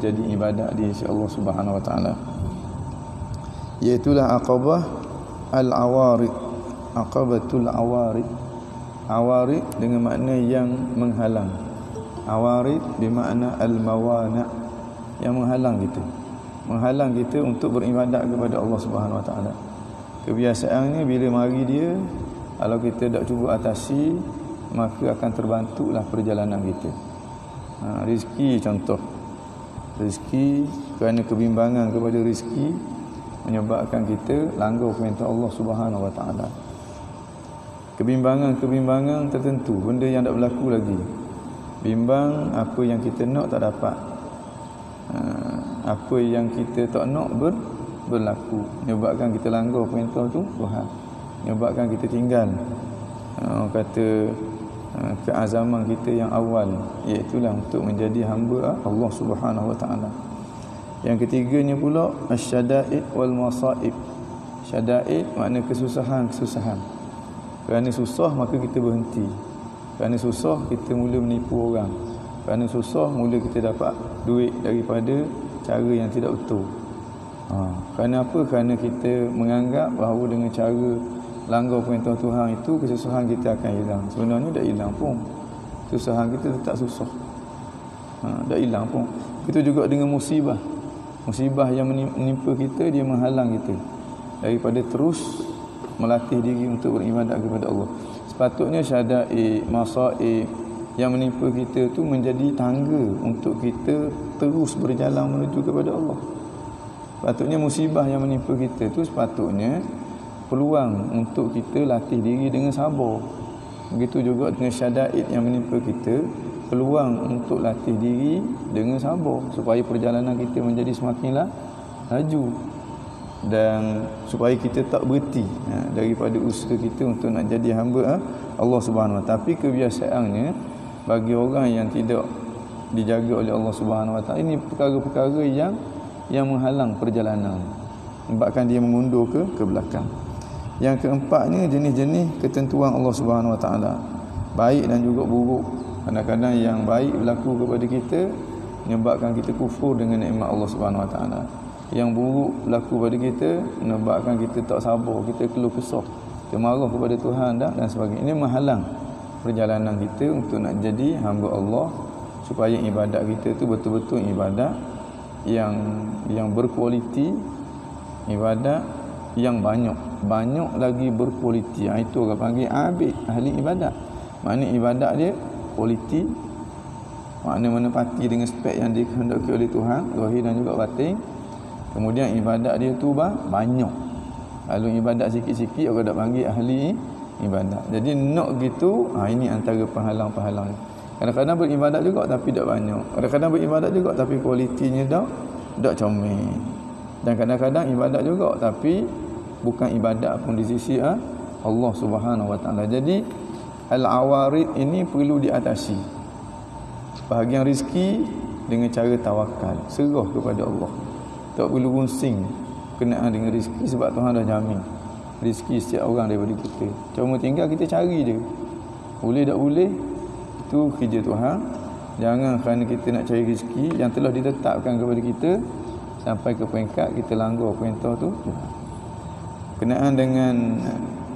jadi ibadat di sisi Allah Subhanahu wa taala. Iaitulah aqabah al-awarid. Aqabatul awarid. Awarid dengan makna yang menghalang. Awarid bermakna al-mawana', yang menghalang kita. Menghalang kita untuk beribadat kepada Allah Subhanahu wa taala. Kebiasaannya bila mari dia, kalau kita tak cuba atasi, maka akan terbantulah perjalanan kita. Rezeki contoh. Rezeki, kerana kebimbangan kepada rezeki menyebabkan kita langgar perintah Allah Subhanahu wa taala. Kebimbangan-kebimbangan tertentu, benda yang tak berlaku lagi. Bimbang apa yang kita nak tak dapat. Apa yang kita tak nak berlaku, menyebabkan kita langgar perintah tu Tuhan, menyebabkan kita tinggal kata keazaman kita yang awal, iaitu untuk menjadi hamba Allah Subhanahu wa taala. Yang ketiganya pula asyada'id wal masaib. Syada'id makna kesusahan-kesusahan. Kerana susah maka kita berhenti. Kerana susah kita mula menipu orang. Kerana susah mula kita dapat duit daripada cara yang tidak betul. Kerana apa? Kerana kita menganggap bahawa dengan cara langgar perintah Tuhan itu kesusahan kita akan hilang. Sebenarnya tak hilang pun. Kesusahan kita tetap susah. Tak hilang pun. Itu juga dengan musibah. Musibah yang menimpa kita, dia menghalang kita daripada terus melatih diri untuk beribadat kepada Allah. Sepatutnya syada'i, masaib yang menimpa kita tu menjadi tangga untuk kita terus berjalan menuju kepada Allah. Sepatutnya musibah yang menimpa kita tu sepatutnya peluang untuk kita latih diri dengan sabar. Begitu juga dengan syada'id yang menimpa kita, peluang untuk latih diri dengan sabar supaya perjalanan kita menjadi semakinlah laju dan supaya kita tak berhenti daripada usaha kita untuk nak jadi hamba Allah Subhanahu wa taala. Tapi kebiasaannya bagi orang yang tidak dijaga oleh Allah Subhanahu wa taala, ini perkara-perkara yang menghalang perjalanan, menyebabkan dia mengundur ke belakang. Yang keempatnya jenis-jenis ketentuan Allah Subhanahu wa taala, baik dan juga buruk. Kadang-kadang yang baik berlaku kepada kita menyebabkan kita kufur dengan nikmat Allah Subhanahu wa taala. Yang buruk berlaku pada kita menyebabkan kita tak sabar, kita keluh kesah, kita marah kepada Tuhan dan sebagainya. Ini menghalang perjalanan kita untuk nak jadi hamba Allah, supaya ibadat kita tu betul-betul ibadat yang berkualiti, ibadat yang banyak lagi berkualiti. Itu orang panggil abid, ahli ibadat. Makna ibadat dia kualiti, makna menepati dengan spek yang dikehendaki oleh Tuhan, zahir dan juga batin. Kemudian ibadat dia tu banyak. Kalau ibadat sikit-sikit, orang tak panggil ahli ibadat. Jadi nak gitu, ini antara penghalang-penghalang. Kadang-kadang beribadat juga tapi tak banyak. Kadang-kadang beribadat juga tapi kualitinya tak comel. Dan kadang-kadang ibadat juga tapi bukan ibadat pun di sisi Allah Subhanahu wa taala. Jadi al-awarid ini perlu diatasi. Bahagian rezeki dengan cara tawakal, serah kepada Allah. Tak perlu runsing kenaan dengan rezeki, sebab Tuhan dah jamin rezeki setiap orang daripada kita. Cuma tinggal kita cari je. Boleh tak boleh, itu kerja Tuhan. Jangan kerana kita nak cari rezeki yang telah ditetapkan kepada kita sampai ke peringkat kita langgar perintah tu. Kenaan dengan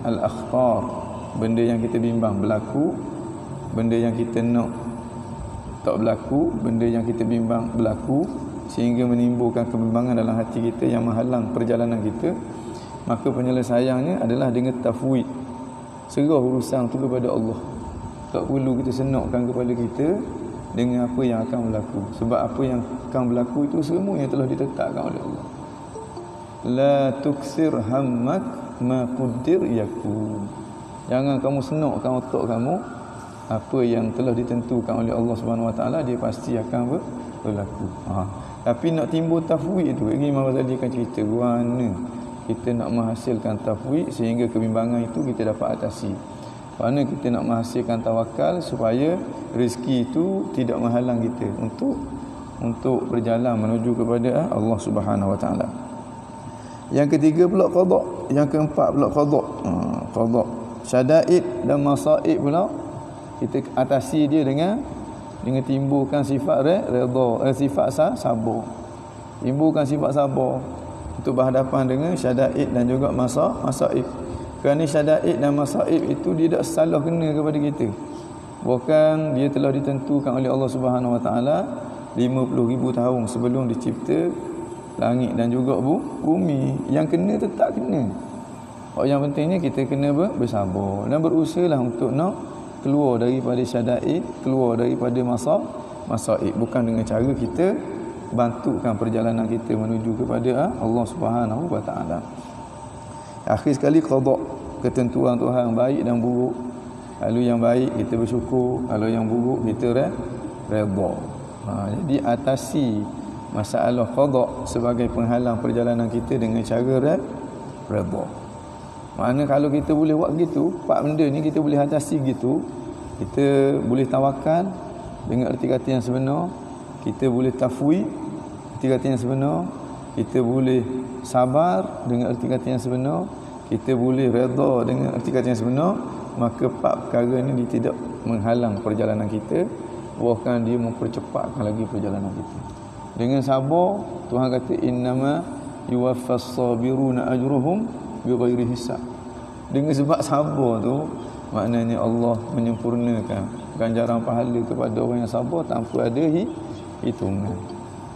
al-akhtar, benda yang kita bimbang berlaku, benda yang kita nak tak berlaku, benda yang kita bimbang berlaku, sehingga menimbulkan kebimbangan dalam hati kita yang menghalang perjalanan kita. Maka penyelesaiannya adalah dengan tafwid, serah urusan tu kepada Allah. Tak perlu kita senakkan kepada kita dengan apa yang akan berlaku, sebab apa yang akan berlaku itu semua yang telah ditetapkan oleh Allah. La tuksir hammak ma quddir yakun. Jangan kamu senakkan otak kamu, apa yang telah ditentukan oleh Allah Subhanahu wa taala dia pasti akan berlaku. Tapi nak timbul tafwid itu, Imam Ghazali akan cerita mana kita nak menghasilkan tafwid sehingga kebimbangan itu kita dapat atasi. Mana kita nak menghasilkan tawakal supaya rezeki itu tidak menghalang kita untuk berjalan menuju kepada Allah Subhanahu wa taala. Yang ketiga pula qada, yang keempat pula qada. Qada, syada'id dan masaib pula kita atasi dia dengan dengan timbulkan sifat redha, sifat sabar. Timbulkan sifat sabar untuk berhadapan dengan syada'id dan juga masaib. Kerana syada'id dan masaib itu dia tak salah kena kepada kita. Bahkan dia telah ditentukan oleh Allah Subhanahu Wa Taala 50,000 tahun sebelum dicipta langit dan juga bumi. Yang kena tetap kena. Yang pentingnya kita kena bersabar dan berusahalah untuk nak keluar daripada syada'id, keluar daripada masaib, bukan dengan cara kita bantukan perjalanan kita menuju kepada Allah Subhanahu Wa Taala. Akhir sekali qada, ketentuan Tuhan baik dan buruk. Kalau yang baik kita bersyukur, kalau yang buruk kita redha. Jadi atasi masalah qada sebagai penghalang perjalanan kita dengan cara redha. Makna kalau kita boleh buat gitu, empat benda ni kita boleh atasi gitu, kita boleh tawakal dengan erti kata yang sebenar, kita boleh tafwid erti kata yang sebenar, kita boleh sabar dengan erti kata yang sebenar, kita boleh redha dengan erti kata yang sebenar, maka empat perkara ni dia tidak menghalang perjalanan kita, bahkan dia mempercepatkan lagi perjalanan kita. Dengan sabar, Tuhan kata innama yuwaffas sabiruna ajruhum bighairi hisab. Dengan sebab sabar tu, maknanya Allah menyempurnakan ganjaran pahala kepada orang yang sabar tanpa ada hitungan.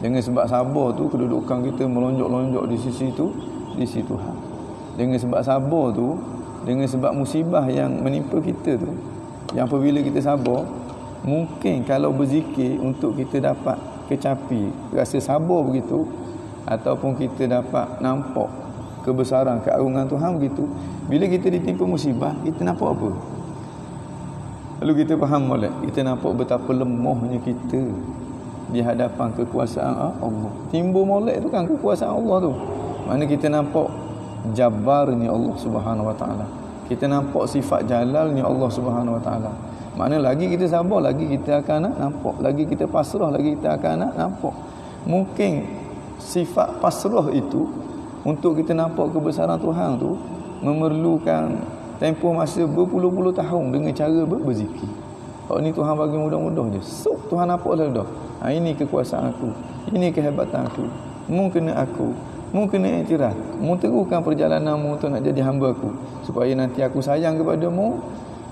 Dengan sebab sabar tu, kedudukan kita melonjak-lonjak di sisi Tuhan. Dengan sebab sabar tu, dengan sebab musibah yang menimpa kita tu, yang apabila kita sabar, mungkin kalau berzikir untuk kita dapat kecapi rasa sabar begitu, ataupun kita dapat nampak kebesaran, keagungan Tuhan begitu, bila kita ditimpa musibah, kita nampak apa? Lalu kita faham molek, kita nampak betapa lemahnya kita di hadapan kekuasaan Allah. Timbul molek tu kan kekuasaan Allah tu. Mana kita nampak jabarnya Allah Subhanahu Wa Taala. Kita nampak sifat jalalnya Allah Subhanahu Wa Taala. Makna lagi kita sabar, lagi kita akan nampak, lagi kita pasrah, lagi kita akan nampak. Mungkin sifat pasrah itu untuk kita nampak kebesaran Tuhan tu memerlukan tempoh masa berpuluh-puluh tahun dengan cara berzikir. Kalau ni Tuhan bagi mudah-mudah je. Tuhan nampak dah. Ini kekuasaan aku, ini kehebatan aku. Mu kena aku, mu kena iktiraf, mu teruskan perjalananmu untuk nak jadi hamba aku, supaya nanti aku sayang kepadamu,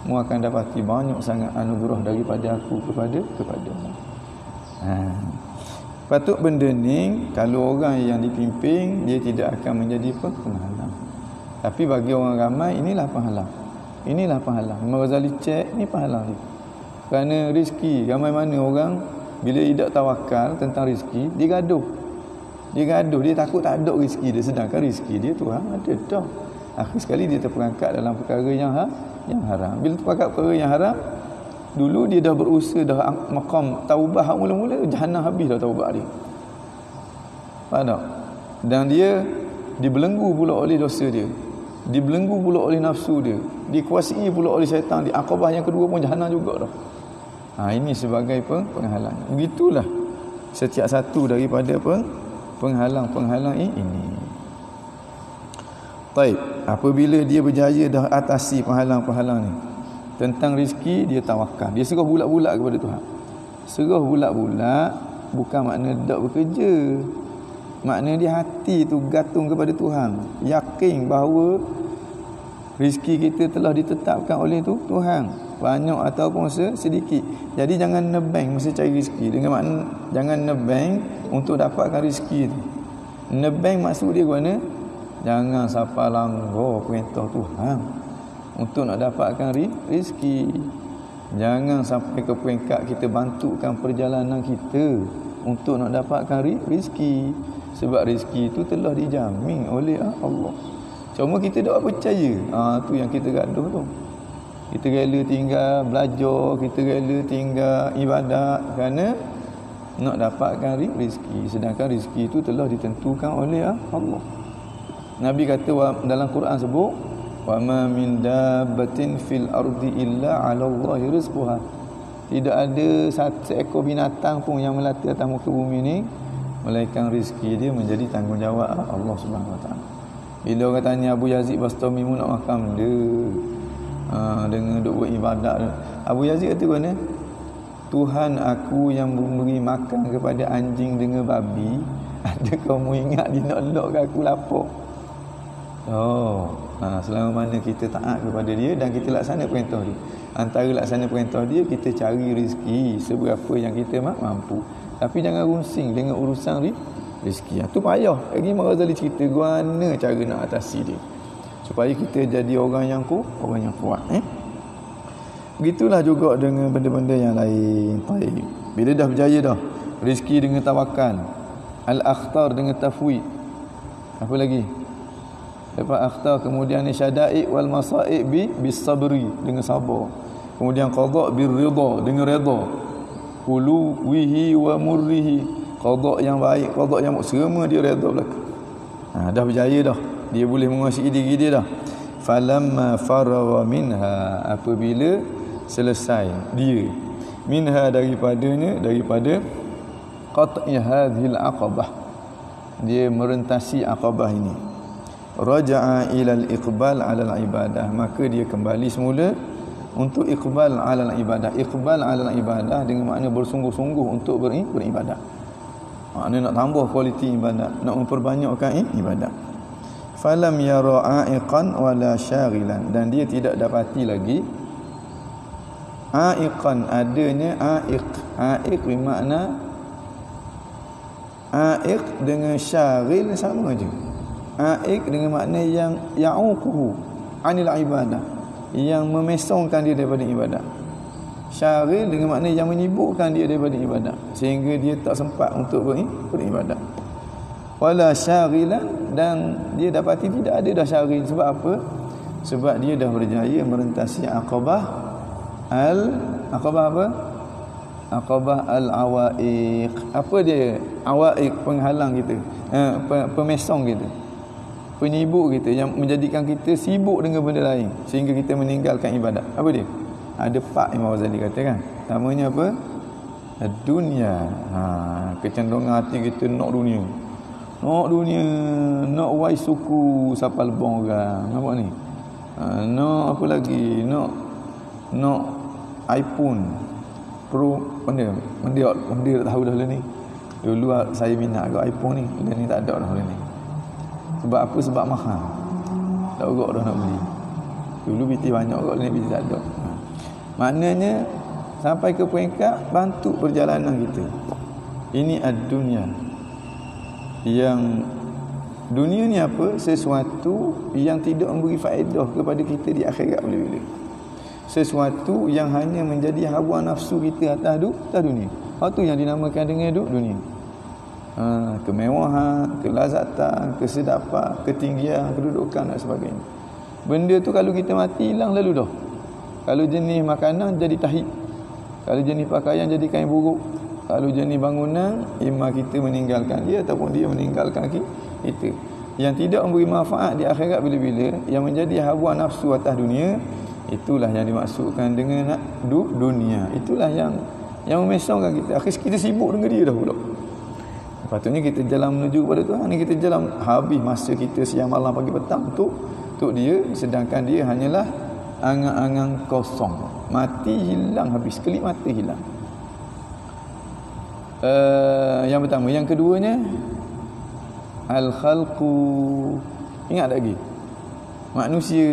mu akan dapati banyak sangat anugerah daripada aku kepadamu. Patut benda ni kalau orang yang dipimpin dia tidak akan menjadi penghalang. Tapi bagi orang ramai inilah penghalang. Inilah penghalang. Imam Ghazali cek ni penghalang dia. Kerana rezeki ramai mana orang bila tidak tawakal tentang rezeki, dia gaduh. Dia takut tak ada rezeki dia, sedangkan rezeki dia Tuhan ada dah. Akhir sekali dia terperangkap dalam perkara yang haram. Bila terperangkap perkara yang haram, dulu dia dah berusaha dah maqam taubah mula-mula, jahanam habis dah taubat dia. Faham tak? Dan dia dibelenggu pula oleh dosa dia, dibelenggu pula oleh nafsu dia, dikuasai pula oleh syaitan. Di akabah yang kedua pun jahanam juga dah. Ini sebagai penghalang. Begitulah setiap satu daripada penghalang-penghalang ini. Baik, apabila dia berjaya dah atasi penghalang-penghalang ni, tentang rezeki dia tawakal, dia serah bulat-bulat kepada Tuhan. Serah bulat-bulat bukan makna tak bekerja, makna dia hati tu gantung kepada Tuhan, yakin bahawa rezeki kita telah ditetapkan oleh Tuhan, banyak ataupun sedikit. Jadi jangan nebeng masa cari rezeki. Dengan makna jangan nebeng untuk dapatkan rezeki tu. Nebeng maksud dia mana? Jangan sampai langgar perintah Tuhan untuk nak dapatkan rezeki. Jangan sampai ke peringkat kita bantukan perjalanan kita untuk nak dapatkan rezeki. Sebab rezeki itu telah dijamin oleh Allah. Cuma kita tak percaya. Tu yang kita gaduh tu. Kita rela tinggal belajar, kita rela tinggal ibadat kerana nak dapatkan rezeki, sedangkan rezeki itu telah ditentukan oleh Allah. Nabi kata dalam Quran sebut, wa ma min dabbatin fil ardi illa 'ala Allahi rizquha. Tidak ada satu ekor binatang pun yang melata atas muka bumi ni melainkan rezeki dia menjadi tanggungjawab Allah Subhanahu Wa Taala. Bila orang tanya Abu Yazid Bastami mu nak makan dia, dengan duk buat ibadat, Abu Yazid kata mana? Tuhan aku yang memberi makan kepada anjing dengan babi, ada kamu ingat dia nak elokkan aku lapar? Selama mana kita taat kepada dia dan kita laksana perintah dia. Antara laksana perintah dia, kita cari rezeki seberapa yang kita mampu. Tapi jangan rusing dengan urusan rezeki. Itu payah. Imam Ghazali cerita mana cara nak atasi dia, supaya kita jadi orang yang kuat. Begitulah juga dengan benda-benda yang lain. Baik. Bila dah berjaya dah, rezeki dengan tawakal, al-akhtar dengan tafwid. Apa lagi? Lepas akhtar, kemudian ni syada'id wal masa'ib bis sabri, dengan sabar. Kemudian qada' bir ridha, dengan redha. Huluwihi wa murrihi, qada' yang baik, qada' yang semua dia redha belaka. Dah berjaya dah, dia boleh menguasai diri dia dah. Falamma faragha minha, apabila selesai dia minha daripada qat'i hadhil aqabah, dia merentasi aqabah ini, raja'a ilal iqbal alal ibadah, maka dia kembali semula untuk iqbal alal ibadah. Iqbal alal ibadah dengan makna bersungguh-sungguh untuk beribadah. Makna nak tambah kualiti ibadah, nak memperbanyakkan ibadah. Falam yara a'iqan wala syaghilan, dan dia tidak dapati lagi a'iqan, adanya a'iq. A'iq bermakna, a'iq dengan syaghil sama je. A'iq dengan makna yang ya'uquhu anil ibadah, yang memesongkan dia daripada ibadah. Syaghil dengan makna yang menyibukkan dia daripada ibadah, sehingga dia tak sempat untuk beribadah. Wala syaghilan, dan dia dapati tidak ada dah syaghil. Sebab apa? Sebab dia dah berjaya merentasi aqabah apa? Aqabah al-awaiq. Apa dia? Awaiq, penghalang kita, pemesong kita, penyibuk kita, yang menjadikan kita sibuk dengan benda lain sehingga kita meninggalkan ibadat. Apa dia? Ada pak Imam Ghazali kata kan. Namanya apa? Dunia. Kecenderungan hati kita nak dunia. Nak wai suku sapal bong orang. Nampak ni? Nak apa lagi? Nak iPhone Pro, benda tak tahu dah ni. Dulu saya minat agak iPhone ni, benda ni tak ada dah ni. Sebab apa? Sebab mahal. Tak agak dah nak beli. Dulu BT banyak agak, ni BT tak ada. Maknanya sampai ke peringkat bantu perjalanan kita. Ini ad-dunya. Yang dunia ni apa? Sesuatu yang tidak memberi faedah kepada kita di akhirat bila-bila. Sesuatu yang hanya menjadi hawa nafsu kita atas dunia. Itu yang dinamakan dengan dunia. Kemewahan, kelazatan, kesedapan, ketinggian, kedudukan dan sebagainya. Benda tu kalau kita mati, hilang lalu dah. Kalau jenis makanan jadi tahib, kalau jenis pakaian jadi kain buruk, kalau jenis bangunan, imam kita meninggalkan dia ataupun dia meninggalkan kita. Yang tidak memberi manfaat di akhirat bila-bila, yang menjadi hawa nafsu atas dunia, itulah yang dimaksudkan dengan dunia. Itulah yang memesongkan kita. Akhirnya kita sibuk dengan dia dah pula. Patutnya kita jalan menuju kepada Tuhan ni, kita jalan habis masa kita siang malam pagi petang untuk dia, sedangkan dia hanyalah angan-angan kosong. Mati hilang habis, kelip mata hilang. Yang pertama. Yang keduanya, al-khalqu. Ingat tak lagi? Manusia.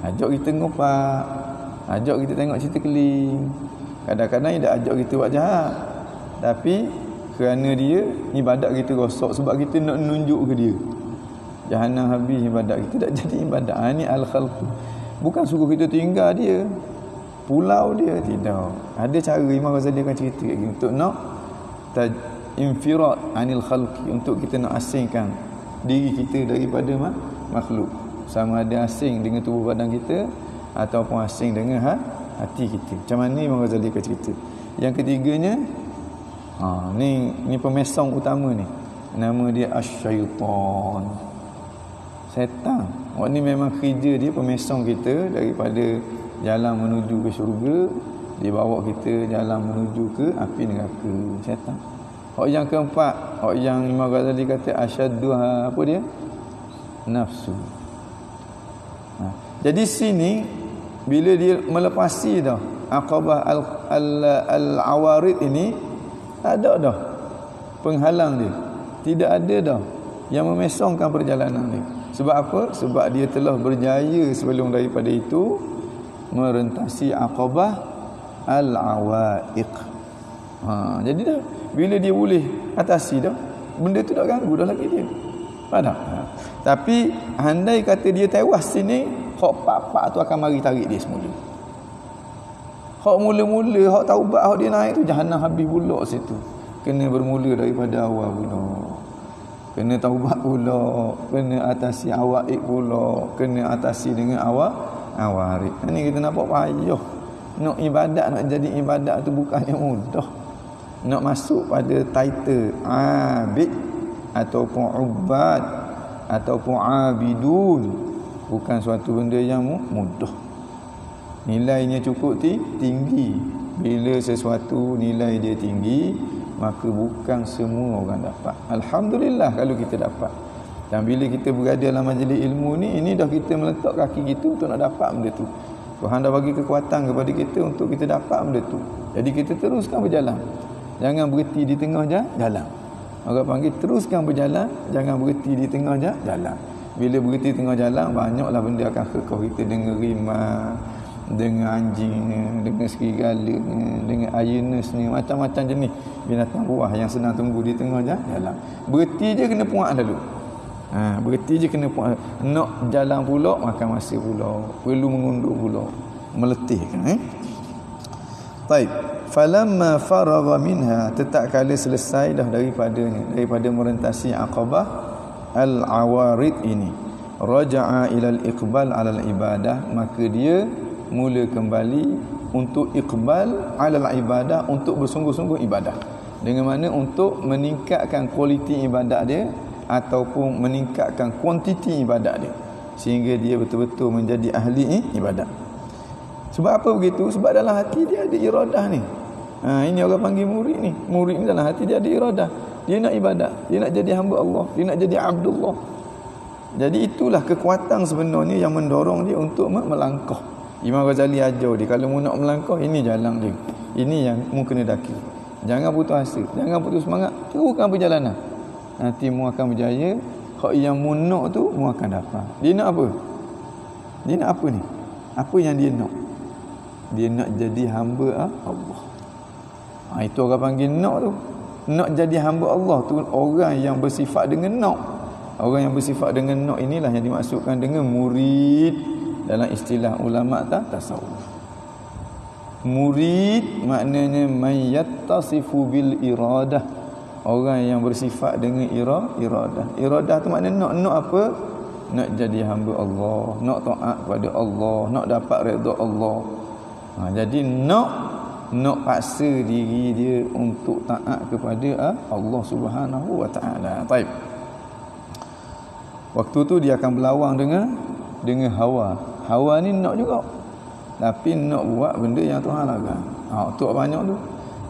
Ajak kita ngopak, ajak kita tengok cerita keling. Kadang-kadang dia ajak kita buat jahat, tapi kerana dia ibadat kita rosak, sebab kita nak nunjuk ke dia. Jahanam habis ibadat kita, tak jadi ibadat. Ini al-khalqu. Bukan suruh kita tinggal dia, pulau dia, tidak. Ada cara Imam Ghazali akan cerita kat kita untuk nak infirat anil khalqi, untuk kita nak asingkan diri kita daripada makhluk. Sama ada asing dengan tubuh badan kita ataupun asing dengan hati kita. Macam mana Imam Ghazali akan cerita. Yang ketiganya, ni pemesong utama ni. Nama dia asyaitan. Setan. Orang ni memang kerja dia pemesong kita daripada jalan menuju ke syurga, dia bawa kita jalan menuju ke api neraka. Setan. Orang yang keempat, orang yang Imam Ghazali kata asyadduha, apa dia? Nafsu. Jadi sini bila dia melepasi dah Aqabah al-awarid ini tak ada dah penghalang dia. Tidak ada dah yang memesongkan perjalanan dia. Sebab apa? Sebab dia telah berjaya sebelum daripada itu merentasi Aqabah al-awaiq. Jadi dah bila dia boleh atasi dah, benda tu tak ganggu dah lagi dia. Faham? Tapi andai kata dia tewas sini, hak pak-pak tu akan mari tarik dia semula. Hak mula-mula, hak taubat, hak dia naik tu jahanam habis pula situ. Kena bermula daripada awal pula. Kena taubat pula, kena atasi awaiq pula, kena atasi dengan awarid. Ini kita nampak payah. Nak ibadat, nak jadi ibadat tu bukannya mudah. Nak masuk pada title abid ataupun ubad ataupun abidun bukan suatu benda yang mudah. Nilainya cukup tinggi. Bila sesuatu nilai dia tinggi, maka bukan semua orang dapat. Alhamdulillah kalau kita dapat. Dan bila kita berada dalam majlis ilmu ni, ini dah kita meletak kaki kita untuk nak dapat benda tu. Tuhan dah bagi kekuatan kepada kita untuk kita dapat benda tu. Jadi kita teruskan berjalan. Jangan berhenti di tengah jalan. Orang panggil teruskan berjalan, jangan berhenti di tengah jalan. Bila berhenti di tengah jalan, banyaklah benda akan kekau kita dengan rimau, dengan anjing, dengan serigala, dengan ayunas ni, macam-macam jenis binatang buah yang senang tumbuh di tengah jalan. Berhenti je kena puak dulu. Berhenti je kena puak. Nak jalan pula, makan masa pula, perlu mengundur pula, meletihkan. Baik. Falamma faragha minha, tetap kala selesai dah daripada merentasi Aqabah al-awarid ini, raja'a ila al-iqbal 'ala al-ibadah, maka dia mula kembali untuk iqbal 'ala al-ibadah, untuk bersungguh-sungguh ibadah. Dengan mana untuk meningkatkan kualiti ibadat dia ataupun meningkatkan kuantiti ibadat dia sehingga dia betul-betul menjadi ahli ibadat. Sebab apa begitu? Sebab dalam hati dia ada iradah ni. Ini orang panggil murid ni. Murid ni dalam hati dia ada iradah. Dia nak ibadat, dia nak jadi hamba Allah, dia nak jadi abdullah. Jadi itulah kekuatan sebenarnya yang mendorong dia untuk melangkah. Imam Ghazali ajar dia, kalau mu nak melangkah, ini jalan dia. Ini yang mu kena daki. Jangan putus asa, jangan putus semangat, teruskan perjalanan. Nanti mu akan berjaya. Hak yang mu nak tu mu akan dapat. Dia nak apa? Dia nak apa ni? Apa yang dia nak? Dia nak jadi hamba Allah. Itu orang panggil nak tu. Nak jadi hamba Allah tu orang yang bersifat dengan nak. Orang yang bersifat dengan nak inilah yang dimaksudkan dengan murid dalam istilah ulama tasawuf. Murid maknanya man yattasifu bil iradah. Orang yang bersifat dengan iradah. Iradah tu maknanya nak apa? Nak jadi hamba Allah, nak taat kepada Allah, nak dapat redha Allah. Jadi nak paksa diri dia untuk taat kepada Allah Subhanahu wa taala. Baik. Waktu tu dia akan berlawang dengan hawa. Hawa ni nak juga. Tapi nak buat benda yang Tuhan larang. Tu banyak tu.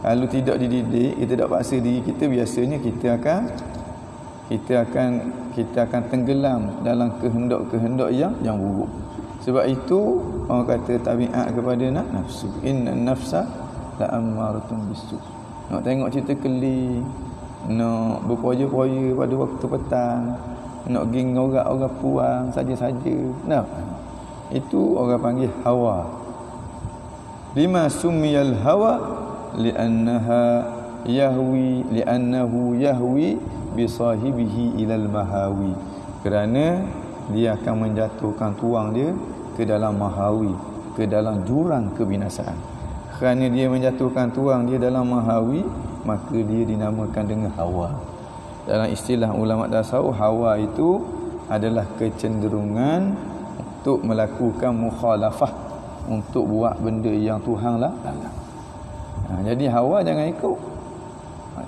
Kalau tidak dididik, kita tak paksa diri kita, biasanya kita akan tenggelam dalam kehendak-kehendak yang buruk. Sebab itu orang kata tabiat kepada nafsu. Inna nafsa la ammaratun bisu. Nak tengok cerita keli, nak berpoya-poya pada waktu petang, nak pergi ngorak-orak puang saja-saja. Nah, itu orang panggil hawa. Lima sumiyal hawa li'annahu yahwi bi sahibihi ilal mahawi. Kerana dia akan menjatuhkan tuang dia ke dalam mahawi, ke dalam jurang kebinasaan. Kerana dia menjatuhkan tuang dia dalam mahawi, maka dia dinamakan dengan hawa. Dalam istilah ulama tasawuf, hawa itu adalah kecenderungan untuk melakukan mukhalafah, untuk buat benda yang Tuhan larang. Jadi hawa jangan ikut.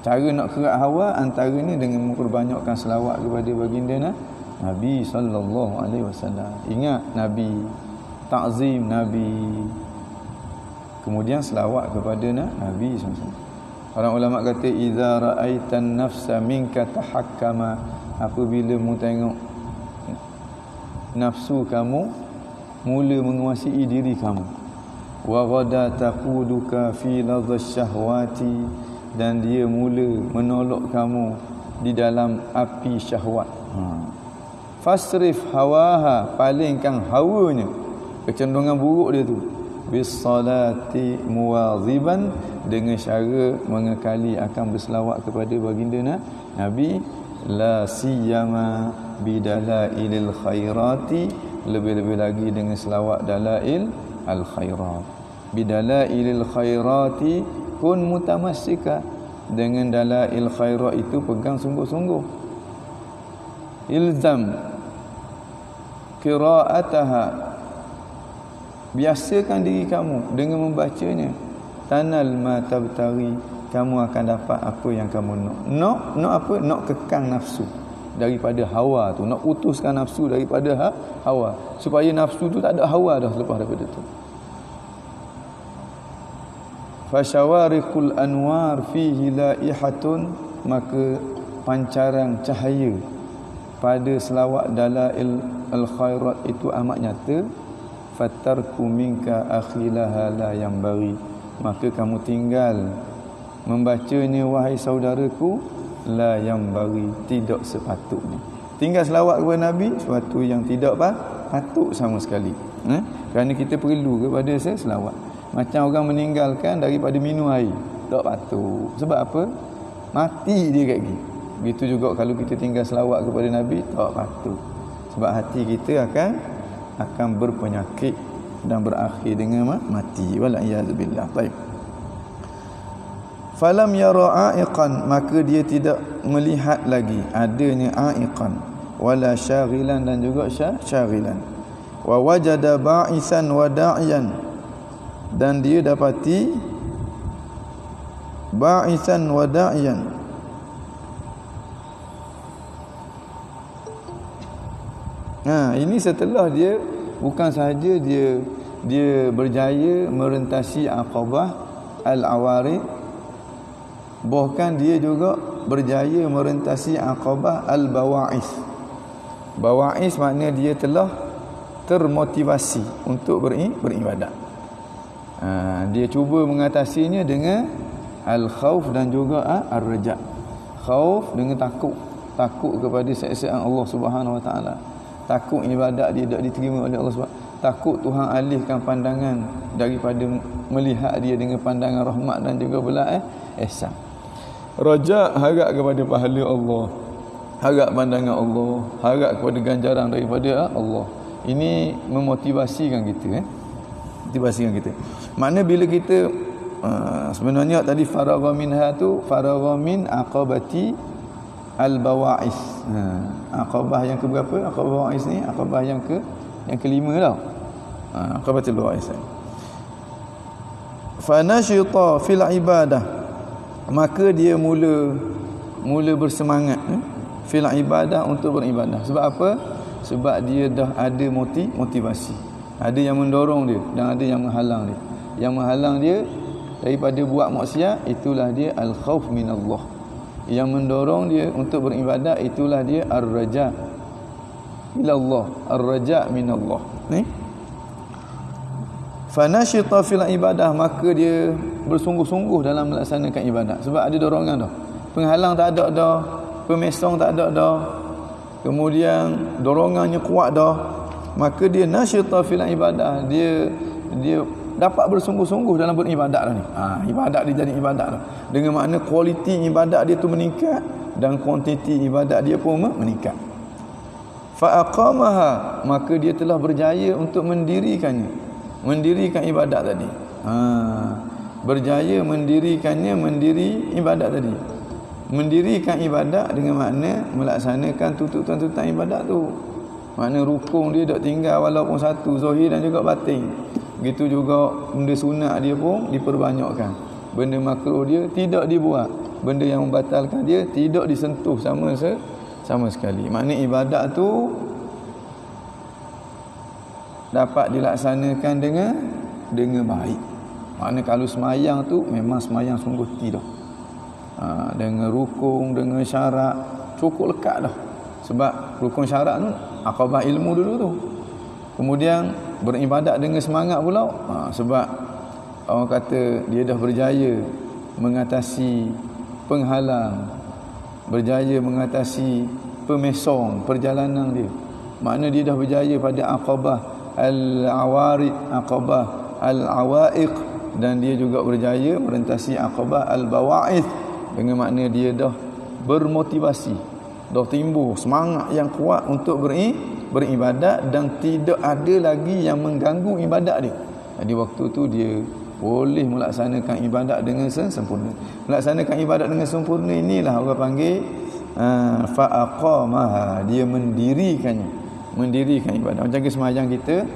Cara nak kerak hawa antara ni dengan memperbanyakkan selawat kepada baginda Nabi sallallahu alaihi wasallam. Ingat Nabi, takzim Nabi, kemudian selawat kepada Nabi SAW. Orang ulama kata idza ra'aitan nafsa minka tahakkama, apabila mu tengok nafsu kamu mula menguasai diri kamu. wa ghada taquduka fi ladhash syahwati, dan dia mula menolak kamu di dalam api syahwat. Fasrif hawaha, palingkan hawanya, kecenderungan buruk dia tu, bis salati muwaziban, dengan cara mengekali akan berselawat kepada baginda Nabi, la siyama bidalailil khairati, lebih-lebih lagi dengan selawat dalail al khairat. Bidalailil khairati kun mutamassika, dengan dalail khairat itu pegang sungguh-sungguh. Ilzam qiraataha, biasakan diri kamu dengan membacanya. Tanal ma tabtari, kamu akan dapat apa yang kamu nak. Nak apa? Nak kekang nafsu daripada hawa tu, nak putuskan nafsu daripada hawa, supaya nafsu tu tak ada hawa dah selepas daripada tu. Fasyawariqul anwar fihi laihatun, maka pancaran cahaya pada selawat dalail al-khairat itu amat nyata. Fatarku minka akhilaha la yanbaghi, maka kamu tinggal membacanya wahai saudaraku, la yanbaghi, tidak sepatutnya. Tinggal selawat kepada Nabi, sesuatu yang tidak patut sama sekali. Kerana kita perlu kepada selawat. Macam orang meninggalkan daripada minum air, tak patut. Sebab apa? Mati dia kat gini. Begitu juga kalau kita tinggal selawat kepada Nabi, tak patut. Sebab hati kita akan berpenyakit dan berakhir dengan mati. Wala'iyadzubillah. Baik. Falam yara aiqan, maka dia tidak melihat lagi adanya aiqan, wala syaghilan, dan juga syaghilan. Wa wajada ba'isan wa da'iyan, dan dia dapati ba'isan wa da'iyan. Ini setelah dia bukan sahaja dia berjaya merentasi Aqabah al-Awarid, bahkan dia juga berjaya merentasi Aqabah al-Bawa'is. Bawa'is makna dia telah termotivasi untuk beribadat. Dia cuba mengatasinya dengan al-khauf dan juga ar-raja. Khauf dengan takut kepada siksaan Allah Subhanahu Wa Taala. Takut ibadat dia tak diterima oleh Allah Subhanahu. Takut Tuhan alihkan pandangan daripada melihat dia dengan pandangan rahmat dan juga belas ihsan. Raja, harap kepada pahala Allah, harap pandangan Allah, harap kepada ganjaran daripada Allah. Ini memotivasikan kita, motivasikan kita. Makna bila kita sebenarnya tadi faragha minha tu, faragha min aqabati al-bawa'is. Aqabah yang ke berapa? Aqabah bawa'is ni aqabah yang kelima tau. Aqabatul bawa'is. Fa nashita fil ibadah, maka dia mula bersemangat fil ibadah, untuk beribadah. Sebab apa? Sebab dia dah ada motivasi. Ada yang mendorong dia dan ada yang menghalang dia. Yang menghalang dia daripada buat maksiat, itulah dia al-khauf minallah. Yang mendorong dia untuk beribadat, itulah dia ar-raja ilallah, ar-raja minallah. Fa nashita fil ibadah, maka dia bersungguh-sungguh dalam melaksanakan ibadat. Sebab ada dorongan dah. Penghalang tak ada dah, pemesong tak ada dah. Kemudian dorongannya kuat dah. Maka dia nashita fil ibadah, dia dapat bersungguh-sungguh dalam beribadat dah ni. Ibadat dia jadi ibadat dah. Dengan makna kualiti ibadat dia tu meningkat dan kuantiti ibadat dia pun meningkat. Fa aqamaha, maka dia telah berjaya untuk mendirikan ibadat tadi. Berjaya mendiri ibadat tadi. Mendirikan ibadat dengan makna melaksanakan tuntutan-tuntutan ibadat tu. Makna rukun dia tak tinggal walaupun satu, zahir dan juga batin. Begitu juga benda sunat dia pun diperbanyakkan. Benda makruh dia tidak dibuat. Benda yang membatalkan dia tidak disentuh sama sekali. Makna ibadat tu dapat dilaksanakan dengan baik. Makna kalau semayang tu memang semayang sungguh tidak. Dengan rukun, dengan syarat, cukup lekat dah. Sebab rukun syarat tu aqabah ilmu dulu tu. Kemudian beribadat dengan semangat pula. Sebab orang kata dia dah berjaya mengatasi penghalang, berjaya mengatasi pemesong perjalanan dia. Makna dia dah berjaya pada aqabah al-awarid, aqabah al-awaiq, dan dia juga berjaya merentasi aqabah al-bawa'ith. Dengan makna dia dah bermotivasi, dah timbul semangat yang kuat untuk beribadat, dan tidak ada lagi yang mengganggu ibadat dia. Jadi waktu tu dia boleh melaksanakan ibadat dengan sempurna. Melaksanakan ibadat dengan sempurna inilah orang panggil fa'aqamaha, dia mendirikan ibadat. Macam ke sembahyang kita,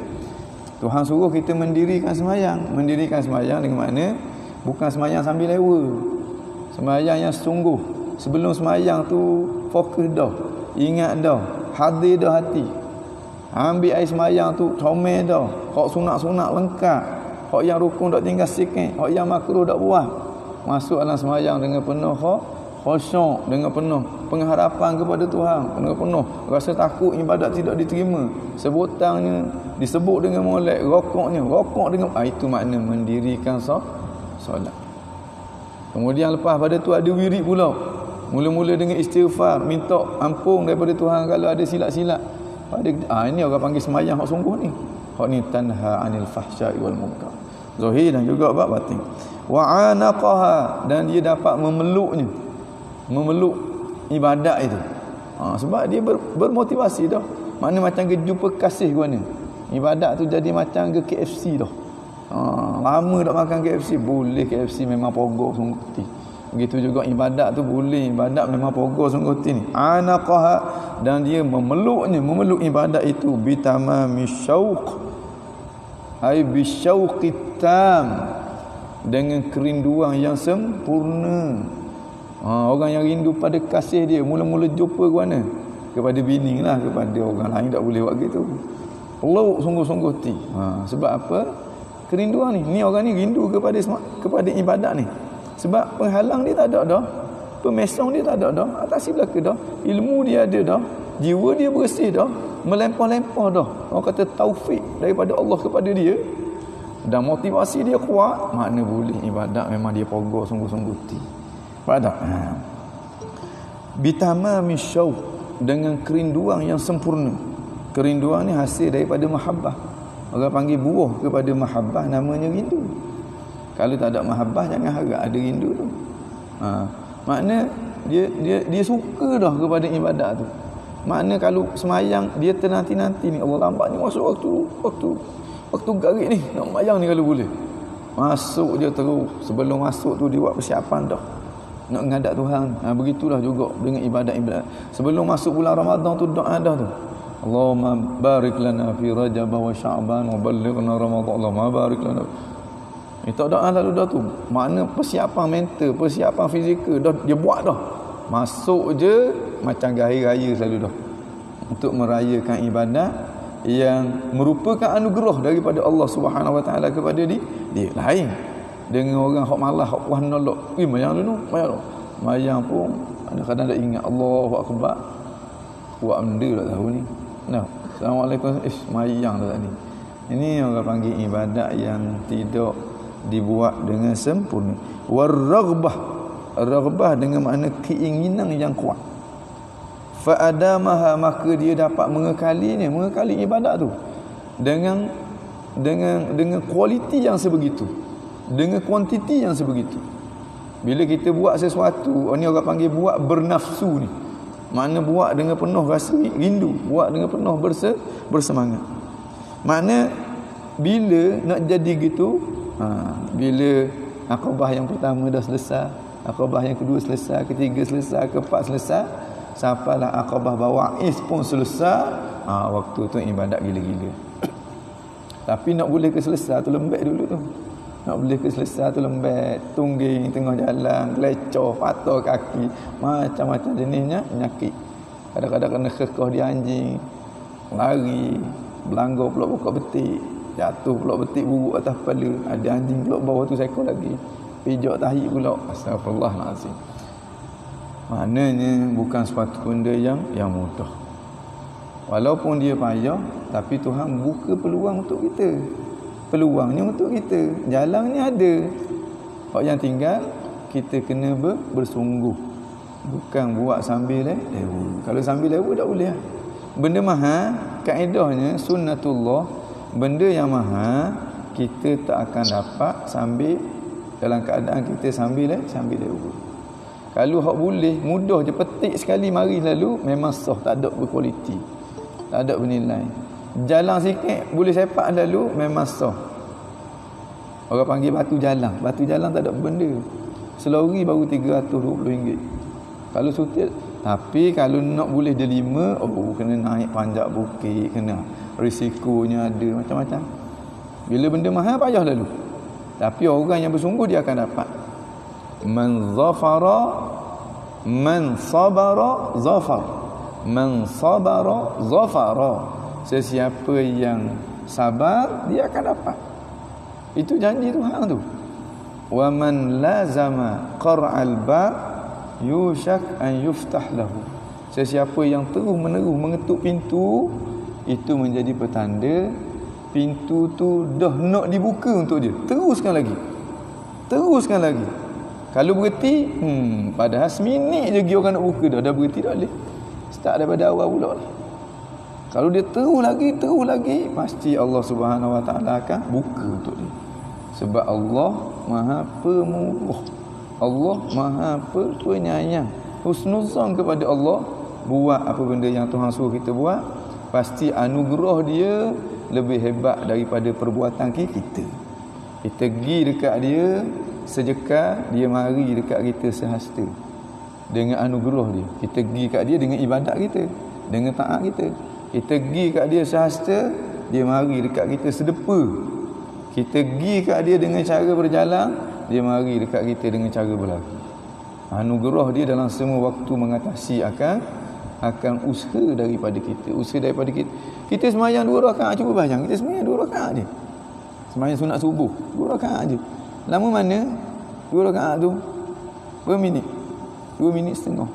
Tuhan suruh kita mendirikan sembahyang. Mendirikan sembahyang dengan makna bukan sembahyang sambil lewa. Sembahyang yang sungguh. Sebelum sembahyang tu fokus dah, ingat dah, hadir dah hati. Ambil air sembahyang tu comel dah. Hak sunat-sunat lengkap. Hak yang rukun tak tinggal sikit, hak yang makruh tak buat. Masuk dalam sembahyang dengan penuh khusyuk, dengan penuh pengharapan kepada Tuhan, dengan penuh rasa takut ibadat tidak diterima. Sebutannya disebut dengan molek, rokok dengan itu makna mendirikan solat. Kemudian lepas pada tu ada wirid pula. Mula-mula dengan istighfar, minta ampun daripada Tuhan kalau ada silap-silap. Ini orang panggil sembahyang hak sungguh ni. Hak ni tanha anil fahsya'i wal munkar. Zahir dan juga batin. Wa anaqaha, dan dia dapat memeluk ibadat itu. Sebab dia bermotivasi dah. Makna macam ke jumpa kasih gua ni. Ibadat tu jadi macam ke KFC dah. Lama tak makan KFC, boleh KFC memang pogo sungguh hati. Begitu juga ibadat tu boleh, ibadat memang pogo sungguh hati ni. Anaqaha, dan dia memeluk ibadat itu bitamami syauq, ai bisyauqit tam, dengan kerinduan yang sempurna. Orang yang rindu pada kasih dia, mula-mula jumpa ke mana? Kepada bini lah, kepada orang lain tak boleh buat gitu. Peluk sungguh-sungguh hati. Sebab apa? Kerinduan ni orang ni rindu kepada ibadat ni. Sebab penghalang dia tak ada dah, pemesong dia tak ada dah, atas belaka dah, ilmu dia ada dah, jiwa dia bersih dah, melempah-lempah dah. Orang kata taufik daripada Allah kepada dia, dan motivasi dia kuat, makna boleh ibadat memang dia pogo sungguh-sungguh hati. Pada bitamami syauq, dengan kerinduan yang sempurna. Kerinduan ni hasil daripada mahabbah. Orang panggil buah kepada mahabbah namanya rindu. Kalau tak ada mahabbah, jangan harap ada rindu tu. Makna dia suka dah kepada ibadat tu. Makna kalau semayang dia ternanti-nanti ni, Allah lambat ni masuk waktu garik ni, nak semayang ni kalau boleh. Masuk je terus. Sebelum masuk tu dia buat persiapan dah, nak menghadap Tuhan. Begitulah juga dengan ibadat-ibadat. Sebelum masuk bulan Ramadan tu doa dah tu. Allahumma barik lana fi Rajab wa Sya'ban wa ballighna Ramadan. Allahumma barik lana. Itu doa lalu dah tu. Makna persiapan mental, persiapan fizikal dah dia buat dah. Masuk je macam hari raya selalu dah. Untuk merayakan ibadat yang merupakan anugerah daripada Allah Subhanahu Wa Taala kepada dia lain dengan orang hak malas, hak puas nolak. Mayang dulu, mayang pun kadang-kadang tak ingat Allahu Akbar. Buat benda tak tahu ni. Assalamualaikum. Mayang dah tadi. Ini orang panggil ibadat yang tidak dibuat dengan sempurna. Raghbah dengan makna keinginan yang kuat. Fa adamaha, maka dia dapat mengekali ibadat tu dengan kualiti yang sebegitu, dengan kuantiti yang sebegitu. Bila kita buat sesuatu, ni orang panggil buat bernafsu ni. Makna buat dengan penuh rasa rindu, buat dengan penuh bersemangat. Makna bila nak jadi gitu, bila aqabah yang pertama dah selesai, aqabah yang kedua selesai, ketiga selesai, keempat selesai, sampailah aqabah bawa'is pun selesai, waktu tu ibadat gila-gila. Tapi nak boleh ke selesai tu lembek dulu tu. Nak boleh ke selesai tu lembek, tungging tengah jalan, lecor, patah kaki, macam-macam jenisnya penyakit. Kadang-kadang kena kekah di anjing, lari, belanggar pula buka betik, jatuh pula betik buruk atas kepala, ada anjing pula bawah tu seekor lagi, pijak tahi pula. Astagfirullahalazim. Maknanya bukan suatu benda yang mudah. Walaupun dia payah, tapi Tuhan buka peluang untuk kita. peluangnya untuk kita. Jalannya ada. Hak yang tinggal kita kena bersungguh. Bukan buat sambil lewu. Kalau sambil lewu tak boleh. Benda mahal, kaedahnya sunnatullah, benda yang mahal kita tak akan dapat sambil dalam keadaan kita sambil lewu. Kalau hak boleh, mudah je, petik sekali mari lalu, memang sah, tak ada berkualiti, tak ada bernilai. Jalan sikit boleh sepak lalu, memang sah. Orang panggil batu jalan tak ada benda. Selori baru RM320. Kalau sutil, tapi kalau nak boleh dia 5, kena naik panjat bukit, kena risikonya ada macam-macam. Bila benda mahal payah lalu. Tapi orang yang bersungguh dia akan dapat. Man sabara zafar. Man sabara zafara. Sesiapa yang sabar dia akan dapat. Itu janji Tuhan tu. Wa man lazama qara'al bab yushak an yuftah lahu. Sesiapa yang terus-menerus mengetuk pintu, itu menjadi petanda pintu tu dah nak dibuka untuk dia. Teruskan lagi. Kalau berhenti, padahal seminit je orang nak buka dah berhenti dah boleh. Start daripada awal pula lah. Kalau dia terus lagi, pasti Allah Subhanahu Wa Taala akan buka untuk dia. Sebab Allah Maha Pemurah. Allah Maha Penyayang. Husnuzan kepada Allah, buat apa benda yang Tuhan suruh kita buat, pasti anugerah dia lebih hebat daripada perbuatan kita. Kita pergi dekat dia sejekal, dia mari dekat kita sehasta dengan anugerah dia. Kita pergi kat dia dengan ibadat kita, dengan taat kita. Kita pergi kat dia sehasta, dia mari dekat kita sedepa. Kita pergi kat dia dengan cara berjalan, dia mari dekat kita dengan cara berlari. Anugerah dia dalam semua waktu mengatasi akan usaha daripada kita. Kita semayang 2 rakaat, cuba bayang, kita semayang 2 rakaat je. Semayang sunat subuh 2 rakaat je. Lama mana 2 rakaat tu? Berapa minit? 2 minit setengah.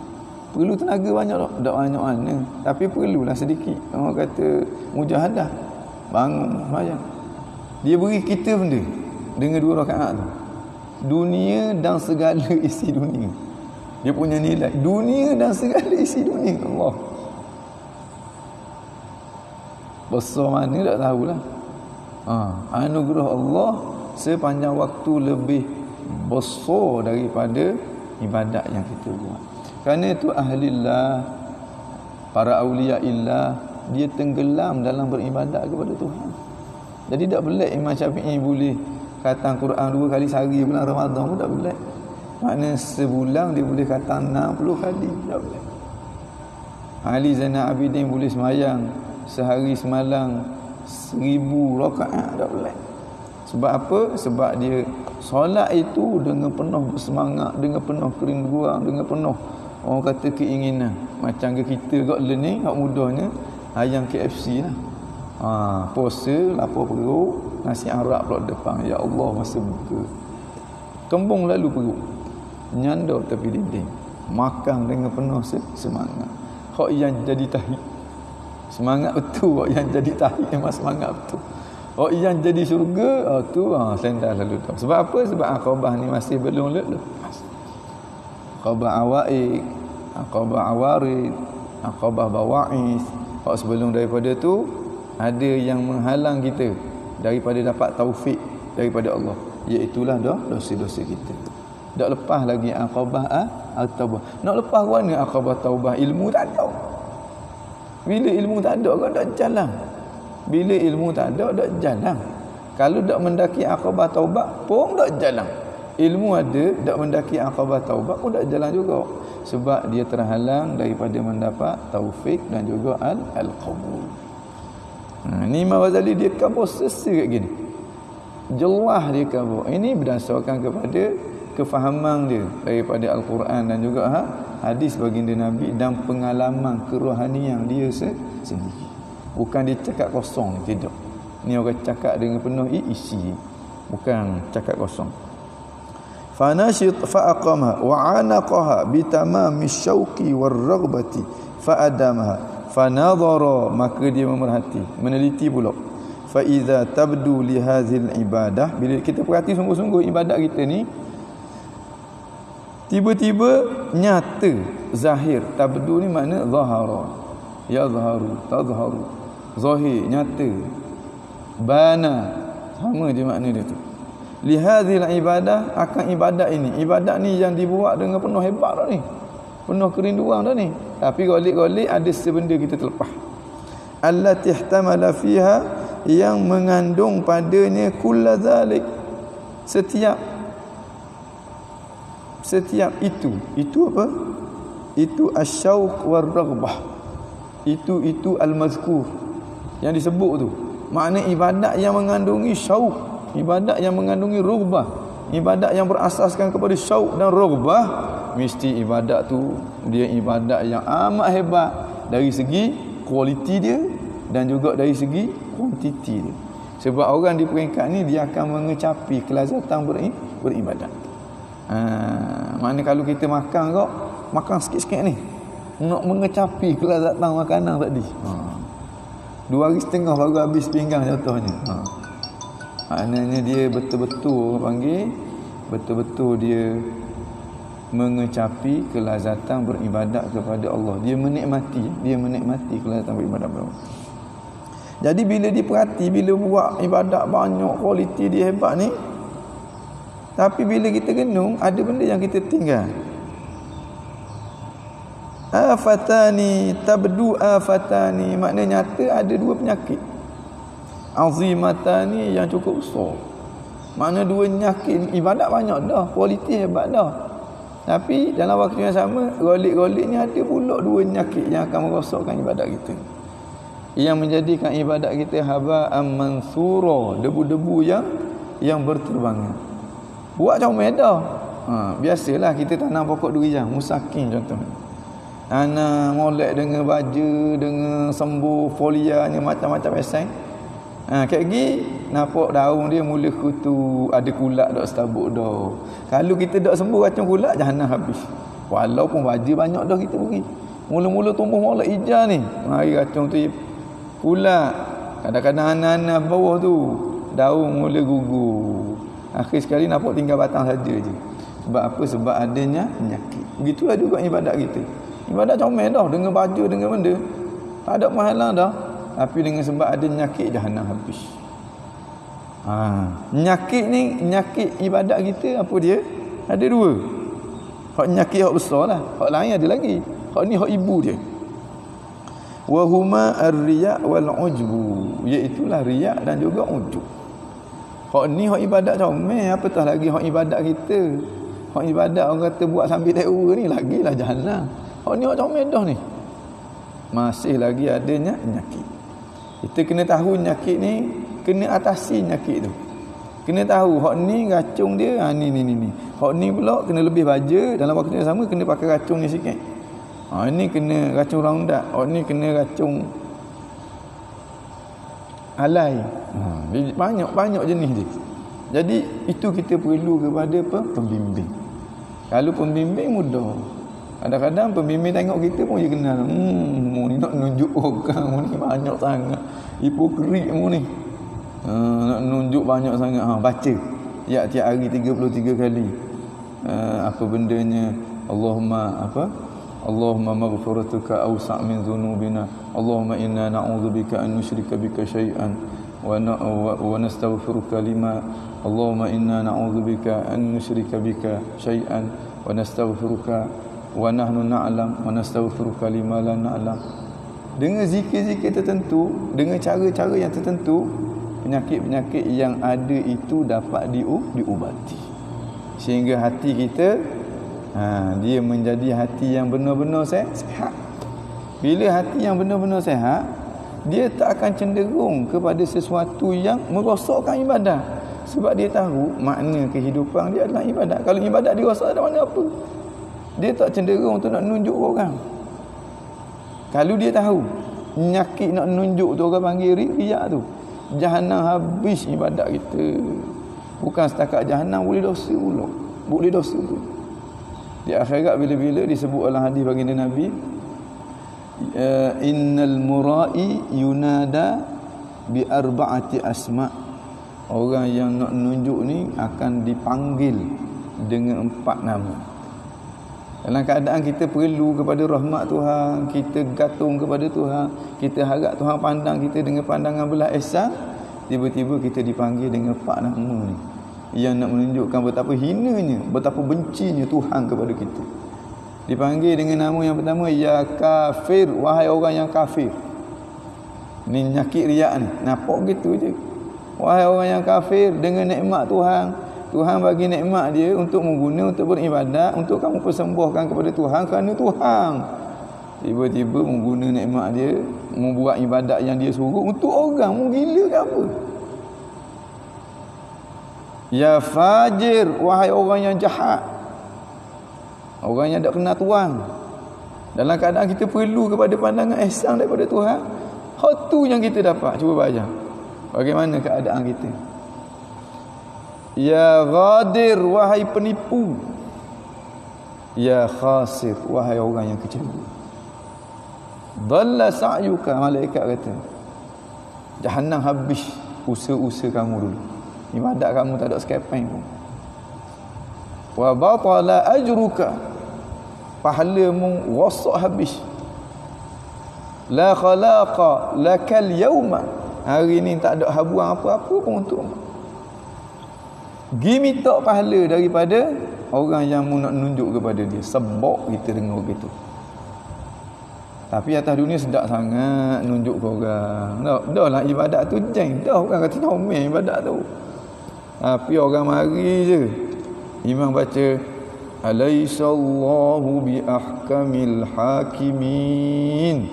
Perlu tenaga banyak tak banyak mana, tapi perlulah sedikit. Orang kata mujahadah, bangun semayang. Dia beri kita benda dengan 2 rakaat tu. Dunia dan segala isi dunia. Dia punya nilai dunia dan segala isi dunia. Allah besar mana tak tahulah. Anugerah Allah sepanjang waktu lebih besar daripada ibadat yang kita buat. Kerana itu ahlillah, para awliyaillah, dia tenggelam dalam beribadat kepada Tuhan. Jadi tak belik Imam Syafi'i boleh khatam Quran 2 kali sehari bulan Ramadan pun tak belik. Maknanya sebulan dia boleh khatam 60 kali, tak belik. Ali Zainal Abidin boleh semayang sehari semalam 1000 rakaat, tak belik. Sebab apa? Sebab dia solat itu dengan penuh bersemangat, dengan penuh kerinduan, dengan penuh orang kata keinginan. Macam kita kat ni, kat mudahnya ayam KFC lah. Puasa, lapar perut, nasi arak pula depan. Ya Allah, masa buka kembung lalu perut, nyanda tepi dinding, makan dengan penuh semangat. Hak yang jadi tahi semangat betul, hak yang jadi tahi memang semangat betul. Hak yang jadi syurga tu sendal lalu tu. Sebab apa? Sebab Aqabah ni masih belum lepas. Aqabah awaik, Aqabah awarid, Aqabah bawa'is. Hak sebelum daripada tu ada yang menghalang kita daripada dapat taufik daripada Allah, iaitulah dosa-dosa kita. Tak lepas lagi Aqabah at-taubah. Nak lepas mana Aqabah taubah? Ilmu tak ada. Bila ilmu tak ada kan tak jalan. Bila ilmu tak ada tak jalan. Kalau tak mendaki Aqabah taubah pun tak jalan. Ilmu ada, tak mendaki Aqabah taubah pun tak jalan juga. Sebab dia terhalang daripada mendapat taufik dan juga al-qabul. Ni Imam Ghazali dia kabur sesak gini. Jelas dia kabur. Ini berdasarkan kepada kefahaman dia daripada Al-Quran dan juga hadis baginda Nabi dan pengalaman kerohanian dia sendiri. Bukan dia cakap kosong, tidak. Ni orang cakap dengan penuh isi. Bukan cakap kosong. Fanashit fa'aqamaha wa'anaqaha bitamami syauqi warraghbati fa'adamaha fanadhara, maka dia memerhati, meneliti pula. fa idza tabdu li hadzal ibadah, bila kita perhati sungguh-sungguh ibadat kita ni tiba-tiba nyata, zahir. Tabdu ni makna zahara, yazharu, tazharu, zahir, nyata. Bana, sama je makna dia tu. Li hadzal ibadah, akan ibadat ini. Ibadat ni yang dibuat dengan penuh hebat dah ni, penuh kerinduan dah ni, tapi golek-golek ada sebenda kita terlepas. Allati ihtamala fiha, yang mengandung padanya kulla zalik, setiap itu apa? Itu asyauq war raghbah, itu al-mazkur yang disebut tu. Makna ibadat yang mengandungi syauq, ibadat yang mengandungi raghbah, ibadat yang berasaskan kepada syauq dan raghbah, mesti ibadat tu dia ibadat yang amat hebat dari segi kualiti dia dan juga dari segi kuantiti dia. Sebab orang di peringkat ni dia akan mengecapi kelazatan beribadat. Maknanya kalau kita makan sikit-sikit ni nak mengecapi kelazatan makanan tadi, 2 hari setengah baru habis pinggang contohnya. Maknanya dia betul-betul orang panggil, betul-betul dia mengecapi kelazatan beribadat kepada Allah. Dia menikmati kelazatan beribadat kepada Allah. Jadi bila diperhati, bila buat ibadat banyak, kualiti dia hebat ni, tapi bila kita genung, ada benda yang kita tinggal. Afatani tabdu afatani, maknanya nyata ada 2 penyakit. Azimatani, yang cukup besar. Makna 2 penyakit, ibadat banyak dah, kualiti hebat dah, tapi dalam waktu yang sama golek-golek ni ada pula 2 penyakit yang akan merosakkan ibadat kita, yang menjadikan ibadat kita haba'an mansura, debu-debu yang berterbangan. Buat comel dah. Biasalah kita tanam pokok durian, musakin contohnya. Tanam molek dengan baja, dengan sembuh folianya macam-macam eseng. Kayak gini nampak daun dia mula kutu, ada kulak dak setabuk dah. Kalau kita dak sembuh racun kulak, jahanam habis. Walaupun baja banyak dah kita beri. Mula-mula tumbuh molek hijau ni, mari racun tu kulak. Kadang-kadang anak-anak bawah tu daun mula gugur. Akhir sekali nampak tinggal batang saja je. Sebab apa? Sebab adanya penyakit. Begitulah juga ibadat kita. Ibadat comel dah, dengan baju, dengan benda, tak ada pahala dah, tapi dengan sebab ada penyakit, jahanam habis. Penyakit ni, penyakit ibadat kita apa dia? Ada 2. Hak penyakit hak besar lah, hak lain ada lagi. Hak ni hak ibu dia. Wa huma ar-riya' wal 'ujbu, iaitulah riya' dan juga ujub. Hak ni hak ibadat comel, apatah lagi hak ibadat kita. Hak ibadat orang kata buat sambil tewa ni lagilah jahanam. Hak ni hak comel dah ni. Masih lagi adanya penyakit. Kita kena tahu penyakit ni, kena atasi penyakit tu. Kena tahu hak ni racun dia, ni. Hak ni pula kena lebih baja, dalam waktu yang sama kena pakai racun ni sikit. Ini kena racun Roundup, hak ni kena racun alai. Banyak jenis dia. Jadi itu kita perlu kepada pembimbing. Kalau pembimbing mudah. Kadang-kadang pembimbing tengok kita pun dia kenal. Mu ni nak nunjuk orang, mu ni banyak sangat. Hipokrit mu ni. Nak nunjuk banyak sangat. Baca. Tiap hari 33 kali. Apa bendanya? Allahumma maghfiratuka awsa' min dhunubina. Allahumma inna na'udzubika an nusyrika bika syai'an wa nastaghfiruka lima. Allahumma inna na'udzubika an nusyrika bika syai'an wa nastaghfiruka wa nahnu na'lam wa nastaghfiruka lima la na'lam. Dengan zikir-zikir tertentu, dengan cara-cara yang tertentu, penyakit-penyakit yang ada itu dapat diubati. Sehingga hati kita dia menjadi hati yang benar-benar sehat. Bila hati yang benar-benar sehat, dia tak akan cenderung kepada sesuatu yang merosakkan ibadat. Sebab dia tahu makna kehidupan dia adalah ibadat. Kalau ibadat dirosak, ada mana apa? Dia tak cenderung untuk nak nunjuk orang. Kalau dia tahu penyakit nak nunjuk tu, orang panggil riak tu, jahanam habis ibadat kita. Bukan setakat jahanam, boleh dosa pula. Boleh dosa pula. Di akhirat bila-bila disebut dalam hadis baginda Nabi, innal mura'i yunada bi arba'ati asma. Orang yang nak menunjuk ni akan dipanggil dengan 4 nama. Dalam keadaan kita perlu kepada rahmat Tuhan, kita gantung kepada Tuhan, kita harap Tuhan pandang kita dengan pandangan belah ihsan, tiba-tiba kita dipanggil dengan 4 nama ni, yang nak menunjukkan betapa hinanya, betapa bencinya Tuhan kepada kita. Dipanggil dengan nama yang pertama, ya kafir, wahai orang yang kafir. Ni nyakit riak ni, nampak gitu je. Wahai orang yang kafir, dengan nikmat Tuhan, Tuhan bagi nikmat dia untuk mengguna, untuk beribadat, untuk kamu persembahkan kepada Tuhan kerana Tuhan. Tiba-tiba mengguna nikmat dia, membuat ibadat yang dia suruh untuk orang, mu gila ke apa? Ya fajir, wahai orang yang jahat. Orang yang tak kenal Tuhan. Dalam keadaan kita perlu kepada pandangan ihsan daripada Tuhan, hal tu yang kita dapat. Cuba bayang bagaimana keadaan kita. Ya ghadir, wahai penipu. Ya khasir, wahai orang yang kecewa. Dhalla sa'yuka, malaikat kata, Jahannam habis usaha-usaha kamu dulu. Ibadat kamu tak ada sekepeng pun. Wa batala ajruka, pahalamu rosak habis. La khalaqa lakal yawma, hari ni tak ada habuan apa-apa pun untukmu. Gi minta pahala daripada orang yang mu nak menunjuk kepada dia. Sebab kita dengar begitu. Tapi atas dunia sedap sangat nunjuk ke orang. Dah lah ibadat tu jeng. Dah orang kata comel ibadat tu. Tapi orang mari je. Imam baca, Alaisallahu bi ahkamil hakimin.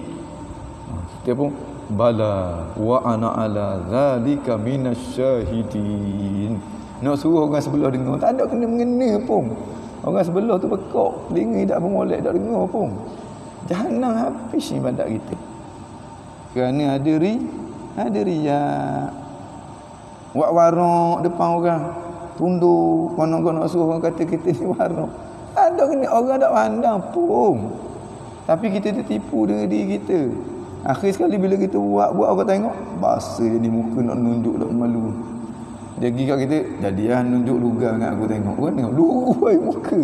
Kita pun, bala wa ana ala zalika minasyahidin. Nak suruh orang sebelah dengar, tak ada kena-mengena pun. Orang sebelah tu bekok, telinga tak bermolek, tak dengar pun. Jahannam habis ibadat kita. Kerana ada riak. Warak depan orang, tunduk, konon-konon suruh orang kata kita ni warak. Tak ada kena, orang tak pandang pun. Tapi kita tertipu dengan diri kita. Akhir sekali bila kita buat orang tengok, basa jadi muka nak nunjuk, nak malu. Dia pergi kat kita, jadilah nunjuk lugar dengan aku tengok. Orang tengok, luar muka.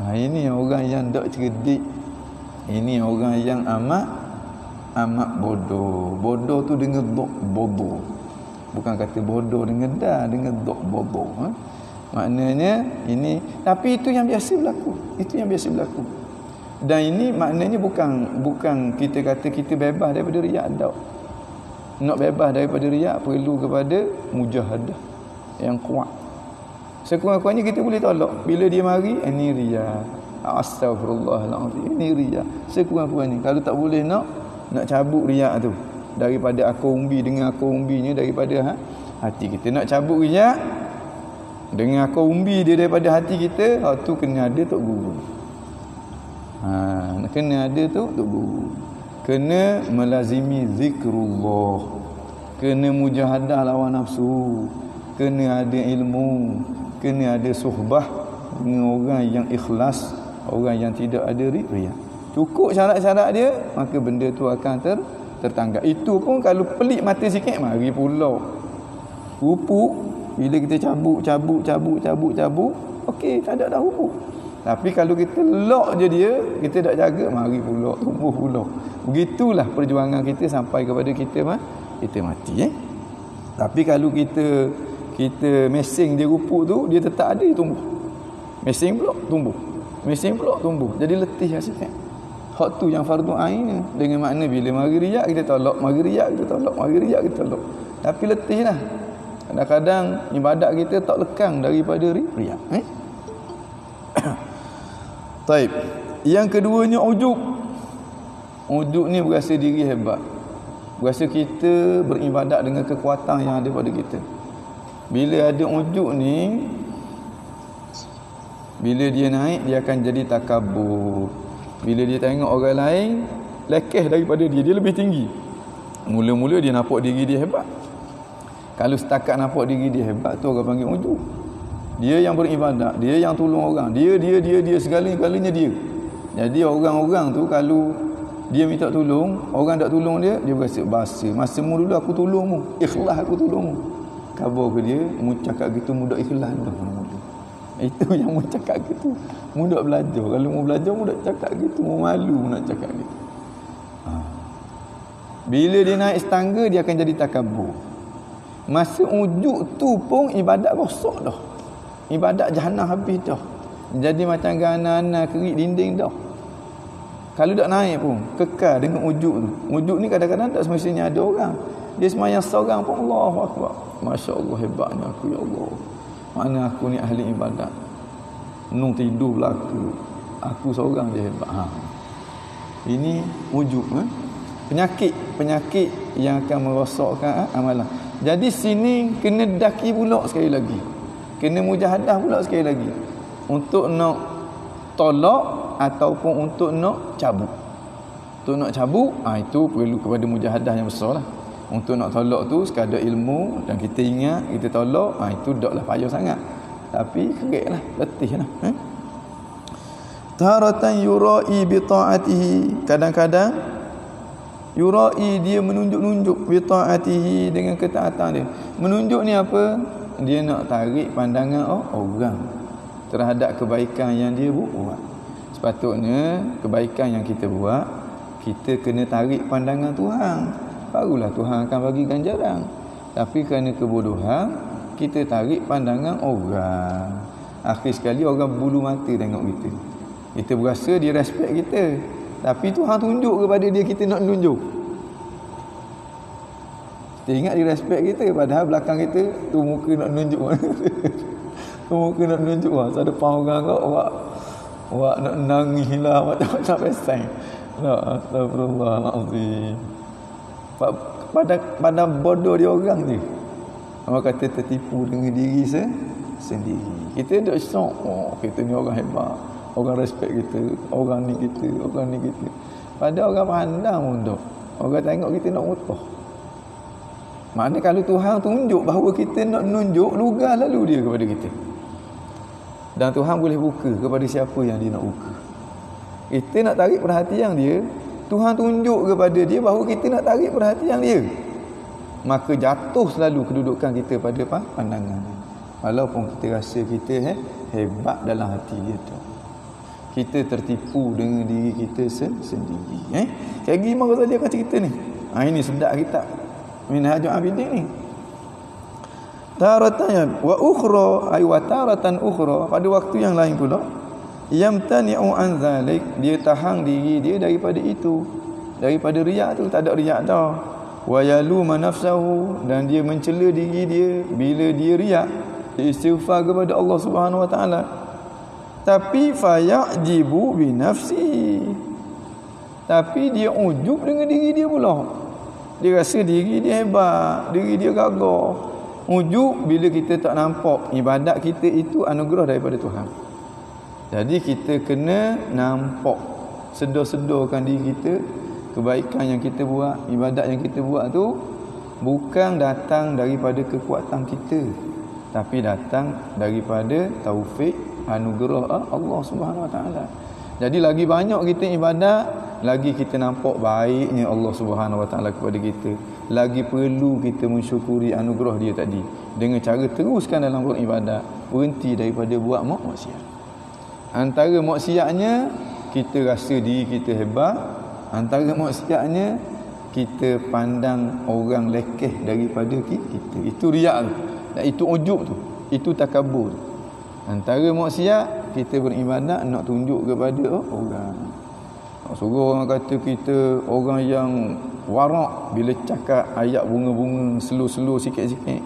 Ini orang yang tak cerdik. Ini orang yang amat bodoh. Bodoh tu dengan dok bodoh. Bukan kata bodoh dengan dah, dengan dok bodoh. Maknanya ini, tapi itu yang biasa berlaku. Itu yang biasa berlaku. Dan ini maknanya bukan kita kata kita bebas daripada riak, tak. Nak bebas daripada riak perlu kepada mujahadah yang kuat. Sekurang-kurangnya kita boleh tolak. Bila dia mari, ini riak. Astagfirullahaladzim, ini riak. Sekurang-kurangnya. Kalau tak boleh nak cabut riak tu daripada akar umbi, dengan akar umbinya daripada hati kita. Nak cabut riak dengan akar umbi dia daripada hati kita, tu kena ada tok guru. Kena ada tok guru. Kena melazimi zikrullah, kena mujahadah lawan nafsu, kena ada ilmu, kena ada suhbah dengan orang yang ikhlas, orang yang tidak ada riya. Cukup syarat-syarat dia, maka benda tu akan tertanggap. Itu pun kalau pelik mata sikit, mari pula hupuk. Bila kita cabut, okey, tak ada dah hupuk. Tapi kalau kita lock je dia, kita tak jaga, mari pula tumbuh pula. Begitulah perjuangan kita sampai kepada kita mati. Tapi kalau kita mesing dia rupuk tu, dia tetap ada, tumbuh. Mesing pula tumbuh. Mesing pula tumbuh. Jadi letih sikit. Hak tu yang fardu ain, dengan makna bila mari riak kita tolak, mari riak kita tolak, mari riak kita tolak. Tapi letihlah. Kadang-kadang ibadat kita tak lekang daripada riak. Taib. Yang keduanya ujub. Ujub ni berasa diri hebat. Berasa kita beribadat dengan kekuatan yang ada pada kita. Bila ada ujub ni, bila dia naik, dia akan jadi takabur. Bila dia tengok orang lain lekeh daripada dia lebih tinggi. Mula-mula dia nampak diri dia hebat. Kalau setakat nampak diri dia hebat, tu orang panggil ujub. Dia yang beribadat, dia yang tolong orang, dia segala-galanya dia. Jadi orang-orang tu kalau Dia minta tolong, orang tak tolong dia berasa basa. Masa mu dulu aku tolongmu, ikhlas aku tolongmu. Khabar ke dia, mu cakap gitu mudah ikhlas dah mula-mula. Itu yang mu cakap gitu. Mu dak belajar. Kalau mu belajar mu dak cakap gitu, mu malu mu nak cakap gitu. Bila dia naik setangga dia akan jadi takabur. Masa ujuk tu pun ibadat rosak dah. Ibadat jahanam habis dah. Jadi macam gana-gana kerik dinding dah. Kalau tak naik pun kekal dengan ujuk tu. Ujuk ni kadang-kadang tak semestinya ada orang. Dia semayang seorang pun Allahu Akbar. Masya-Allah hebatnya aku ya Allah. Mana aku ni ahli ibadat. Nung tidur belaka. Aku seorang je hebat. Ini ujuk penyakit yang akan merosakkan amalan. Jadi sini kena daki pula sekali lagi. Kena mujahadah pula sekali lagi. Untuk nak tolak ataupun untuk nak cabut. Untuk nak cabut, itu perlu kepada mujahadah yang besar lah. Untuk nak tolak tu sekadar ilmu dan kita ingat, kita tolak, itu taklah payah sangat. Tapi keriklah, letihlah. Taratan yura'i bi ta'atihi. Kadang-kadang yura'i dia menunjuk-nunjuk bi ta'atihi dengan ketaatan dia. Menunjuk ni apa? Dia nak tarik pandangan orang terhadap kebaikan yang dia buat. Sepatutnya kebaikan yang kita buat, kita kena tarik pandangan Tuhan. Barulah Tuhan akan bagi ganjaran. Tapi kerana kebodohan, kita tarik pandangan orang. Akhir sekali orang bulu mata tengok kita. Kita berasa dia respect kita. Tapi Tuhan tunjuk kepada dia kita nak tunjuk. Kita ingat dia respect kita, padahal belakang kita tu muka nak tunjuk. Tu muka nak tunjuk. Masa depan orang kau awak nak nangis lah macam-macam pesan. Astagfirullahalazim. Pada bodoh dia orang ni. Orang kata tertipu dengan diri sendiri. Kita tak syok. Kita ni orang hebat. Orang respect kita. Orang ni kita. Orang ni kita. Pada orang pandang pun tak. Orang tengok kita nak mutah. Maknanya kalau Tuhan tunjuk bahawa kita nak menunjuk, lugas lalu dia kepada kita. Dan Tuhan boleh buka kepada siapa yang dia nak buka. Kita nak tarik perhatian dia, Tuhan tunjuk kepada dia bahawa kita nak tarik perhatian dia. Maka jatuh selalu kedudukan kita pada pandangan. Walaupun kita rasa kita hebat dalam hati dia tu. Kita tertipu dengan diri kita sendiri. Kayak gimana tadi akan cerita ni? Ini sedap kitab Minhajul Abidin ni. Taratan wa ukhra ay wa taratan ukhra, pada waktu yang lain pula yamtani'u an zalik, dia tahan diri dia daripada itu, daripada riak tu, tak ada riak dah. Wa yaluma nafsahu, dan dia mencela diri dia bila dia riak, dia istighfar kepada Allah Subhanahu wa taala. Tapi fayajibu bi nafsi, tapi dia ujub dengan diri dia pula. Dia rasa diri dia hebat, diri dia gagah. Ujub bila kita tak nampak ibadat kita itu anugerah daripada Tuhan. Jadi kita kena nampak, sedar-sedarkan diri kita, kebaikan yang kita buat, ibadat yang kita buat tu bukan datang daripada kekuatan kita, tapi datang daripada taufik, anugerah Allah Subhanahu Wa Taala. Jadi lagi banyak kita ibadat, lagi kita nampak baiknya Allah Subhanahu Wa Taala kepada kita. Lagi perlu kita mensyukuri anugerah dia tadi dengan cara teruskan dalam beribadat, berhenti daripada buat maksiat. Antara maksiatnya kita rasa diri kita hebat, antara maksiatnya kita pandang orang lekeh daripada kita. Itu riak tu, dan itu ujub tu, itu takabur tu. Antara maksiat kita beribadat nak tunjuk kepada orang. Suruh orang kata kita orang yang warak, bila cakap ayat bunga-bunga slow-slow sikit-sikit,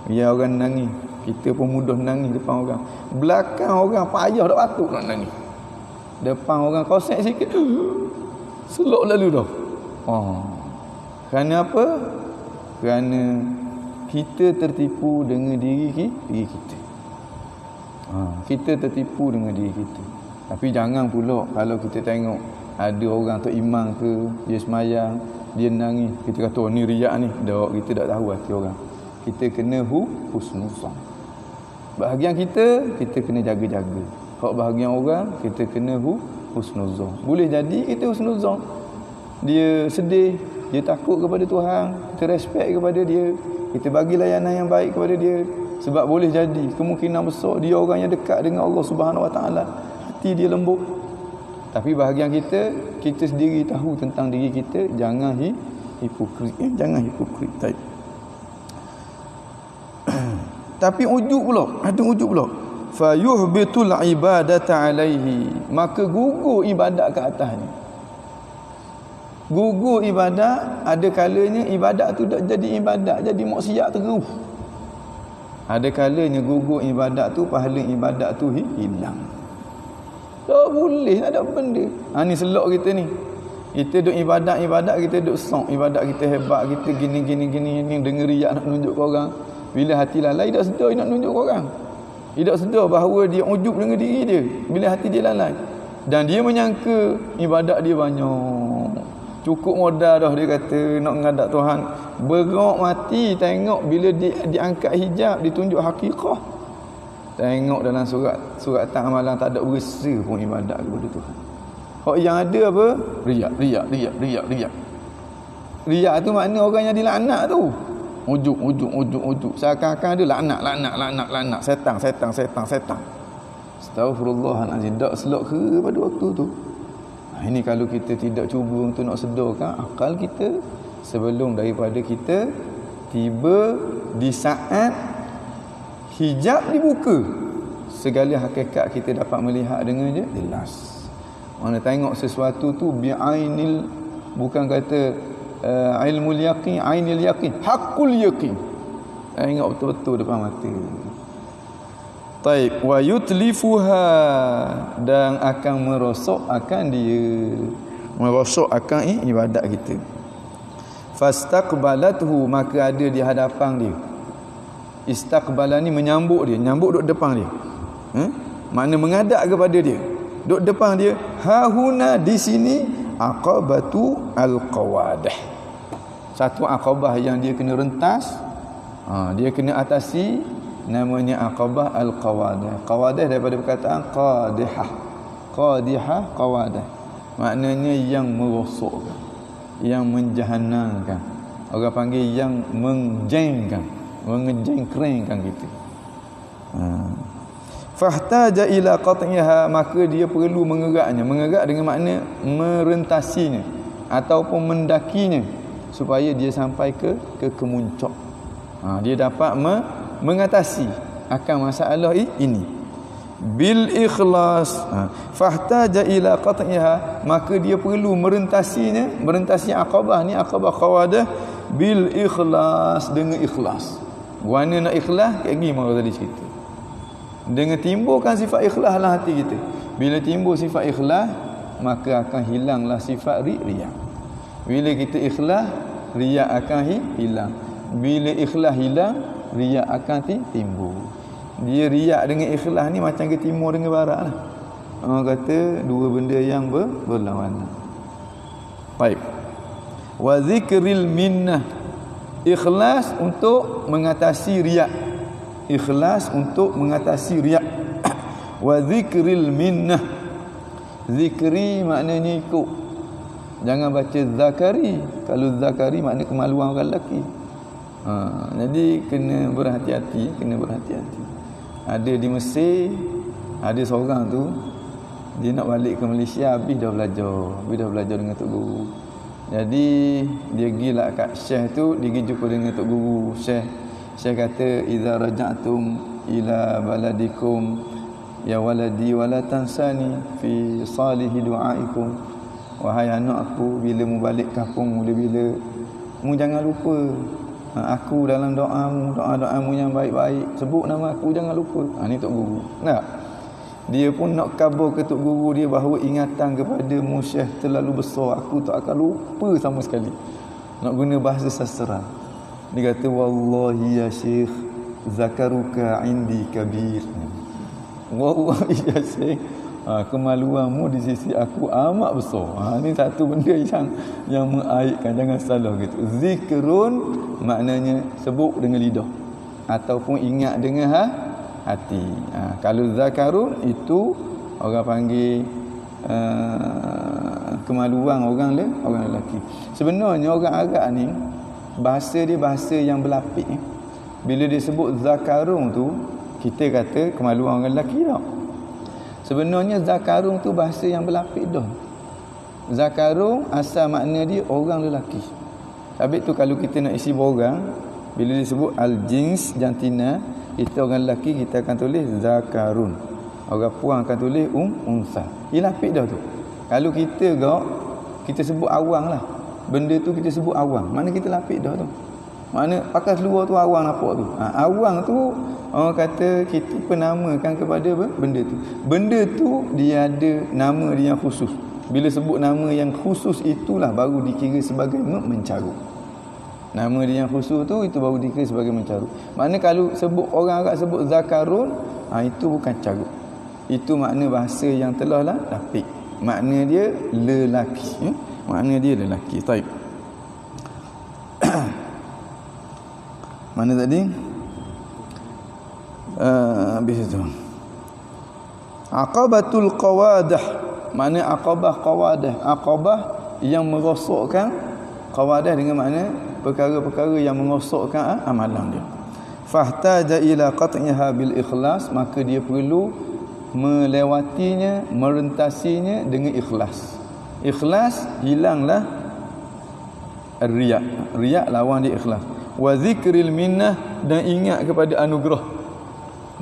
ya orang nangis. Kita pun mudah nangis depan orang. Belakang orang payah tak patut nak nangis. Depan orang kosek sikit, selok lalu dah. Kerana apa? Kerana kita tertipu dengan diri kita. Kita tertipu dengan diri kita. Tapi jangan pula kalau kita tengok ada orang tu imam ke, dia semayang, dia nangis, kita kata ni riak ni. Tak, kita tak tahu hati orang. Kita kena husnuzan. Bahagian kita kena jaga-jaga. Hak bahagian orang kita kena husnuzan. Boleh jadi kita husnuzan, dia sedih, dia takut kepada Tuhan, kita respect kepada dia, kita bagi layanan yang baik kepada dia. Sebab boleh jadi kemungkinan besar dia orang yang dekat dengan Allah Subhanahu Wa Taala, hati dia lembut. Tapi bahagian kita sendiri tahu tentang diri kita, jangan hipokrit, jangan hipokrit. Tapi ujub pula, ada ujub pula. Fa yuhbitul ibadata alaihi, maka gugur ibadat ke atasnya. Gugur ibadat, ada kalanya ibadat tu tak jadi ibadat, jadi maksiat terus. Ada kalanya gugur ibadat tu, pahala ibadat tu hilang. Tak boleh, tak ada benda. Ni selok kita ni. Kita duk ibadat, kita duk sok, ibadat kita hebat, kita gini, dengar riak nak tunjuk ke orang. Bila hati lalai, tak sedar nak tunjuk ke orang. Tidak sedar bahawa dia ujub dengan diri dia. Bila hati dia lalai. Dan dia menyangka ibadat dia banyak. Cukup modal dah, dia kata nak menghadap Tuhan. Berak mati tengok bila diangkat hijab, ditunjuk hakikah. Tengok dalam surat amalan tak ada berasa pun ibadat kepada Tuhan. Hak yang ada apa? Riak. Riak tu makna orang yang dilaknat tu. Ujub. Seakan-akan ada laknat. Setan. Astaghfirullahalazim. Tak selok ke pada waktu tu. Ini kalau kita tidak cuba untuk nak sedarkan akal kita sebelum daripada kita tiba di saat hijab dibuka, segala hakikat kita dapat melihat dengan jelas. Mana tengok sesuatu tu bi'ainil, bukan kata ilmul yaqin, ainil yaqin, haqqul yaqin. Tengok betul-betul depan mata. Taib wa yutlifuha, dan akan merosok akan dia, merosok akan ibadat kita. Fastaqbalathu, maka ada di hadapan dia. Istaqbala ni menyambut dia, nyambut duduk depan dia. Makna menghadap kepada dia, duduk depan dia. Hahuna, di sini aqabatu alqawadah, satu aqabah yang dia kena rentas, dia kena atasi, namanya aqabah al-qawadah. Qawadah daripada perkataan qadihah, qawadah, maknanya yang merosokkan, yang menjahannamkan. Orang panggil yang menjengkan, mengejengkeringkan kita. Fahtaja ila qat'iha, maka dia perlu mengeraknya. Mengerak dengan makna merentasinya ataupun mendakinya supaya dia sampai ke kemuncak. Dia dapat mengatasi akan masalah ini bil ikhlas. Fahtaja ila qat'iha, maka dia perlu merentasinya, merentasi aqabah ni, aqabah qawadah, bil ikhlas, dengan ikhlas. Warna nak ikhlas kayak gimana tadi cerita, dengan timbulkan sifat ikhlas dalam hati kita. Bila timbul sifat ikhlas, maka akan hilanglah sifat riya. Bila kita ikhlas, riya akan hilang. Bila ikhlas hilang, riya akan timbul. Dia riak dengan ikhlas ni macam ke timur dengan barat lah. Orang kata dua benda yang berlawanan. Baik. Wa zikril minnah, ikhlas untuk mengatasi riak. Ikhlas untuk mengatasi riak. Wa zikril minnah, zikri maknanya ikut. Jangan baca zakari. Kalau zakari makna kemaluan orang lelaki. Jadi kena berhati-hati. Ada di Mesir, ada seorang tu, dia nak balik ke Malaysia, habis dah belajar dengan Tok Guru. Jadi dia pergi lah kat Syekh tu, dia pergi jumpa dengan Tok Guru. Syekh kata, idza raja'tum ila baladikum ya waladi wala tansani fi salihi du'aikum. Wahai anakku, bila mu balik kampung, bila mu jangan lupa aku dalam doa-doamu yang baik-baik. Sebut nama aku, jangan lupa. Ni Tok Guru. Nak? Dia pun nak khabar ke Tok Guru dia bahawa ingatan kepada mu Syekh terlalu besar, aku tak akan lupa sama sekali. Nak guna bahasa sastra. Dia kata, wallahi ya Syekh, zakaruka indi kabir. Wallahi ya Syekh, kemaluanmu di sisi aku amat besar. Ini satu benda yang mengaitkan, jangan salah gitu. Zikrun maknanya sebut dengan lidah ataupun ingat dengan hati. Kalau zakarun itu orang panggil kemaluan orang lelaki. Sebenarnya orang Arab ni bahasa dia bahasa yang berlapik. Bila dia sebut zakarun tu, kita kata kemaluan orang lelaki tak. Sebenarnya zakarun tu bahasa yang berlapik dah. Zakarun asal makna dia orang lelaki. Habis tu kalau kita nak isi borang, bila disebut al-jins jantina, kita orang lelaki kita akan tulis zakarun. Orang puan akan tulis unsa. Ia lapik dah tu. Kalau kita sebut awang lah. Benda tu kita sebut awang. Mana kita lapik dah tu. Mana pakai seluar tu awang nampak tu. Awang tu orang kata kita penamakan kepada benda tu. Benda tu dia ada nama dia yang khusus. Bila sebut nama yang khusus itulah baru dikira sebagai mencarut. Nama dia yang khusus tu itu baru dikira sebagai mencarut. Maknanya kalau sebut orang Arab sebut zakarun, itu bukan carut. Itu makna bahasa yang telah lah lapik. Makna dia lelaki. Makna dia lelaki. Taib. Mana tadi? Habis itu. Aqabatul qawadah. Makna aqabah qawadah. Aqabah yang merosokkan, qawadah dengan makna perkara-perkara yang merosokkan amalan dia. Fahtaja ila qat'iha bil ikhlas, maka dia perlu melewatinya, merentasinya dengan ikhlas. Ikhlas hilanglah riya. Riya lawan dia ikhlas. Wa zikril minnah, dan ingat kepada anugerah.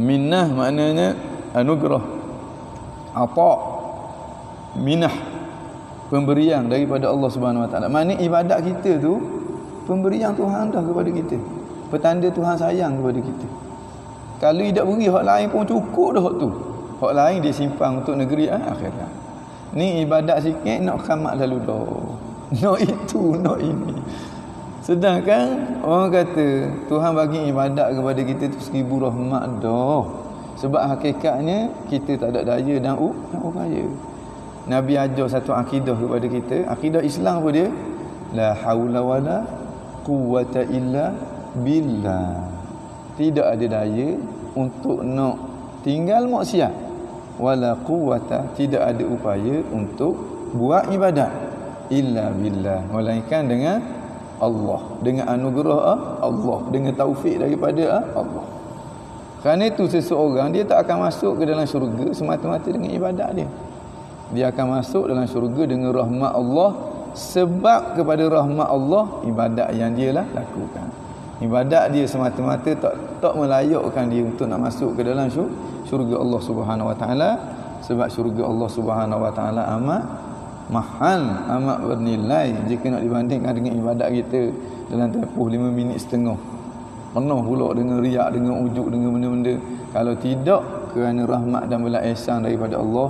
Minnah maknanya anugerah. Ata, minah, pemberian daripada Allah Subhanahu Wa Taala. Maknanya ibadat kita tu pemberian Tuhan dah kepada kita. Petanda Tuhan sayang kepada kita. Kalau tidak beri hak lain pun cukup dah hak tu. Hak lain dia simpan untuk negeri akhirat. Ni ibadat sikit nak khamak lalu dah. Nak itu, nak ini. Sedangkan orang kata Tuhan bagi ibadat kepada kita tu 1000 rahmat dah. Sebab hakikatnya kita tak ada daya dan upaya. Nabi ajar satu akidah kepada kita. Akidah Islam apa dia? La haula wala quwwata illa billah. Tidak ada daya untuk nak tinggal maksiat. Wala quwwata, tidak ada upaya untuk buat ibadat illa billah, melainkan dengan Allah, dengan anugerah Allah, dengan taufik daripada Allah. Kerana itu seseorang dia tak akan masuk ke dalam syurga semata-mata dengan ibadat dia. Dia akan masuk dalam syurga dengan rahmat Allah, sebab kepada rahmat Allah ibadat yang dia lah lakukan. Ibadat dia semata-mata tak melayakkan dia untuk nak masuk ke dalam syurga Allah Subhanahu Wa Taala, sebab syurga Allah Subhanahu Wa Taala amat mahal, amat bernilai jika nak dibandingkan dengan ibadat kita dalam tempoh 5 minit setengah. Penuh pula dengan riak, dengan ujuk, dengan benda-benda. Kalau tidak kerana rahmat dan belas ihsan daripada Allah,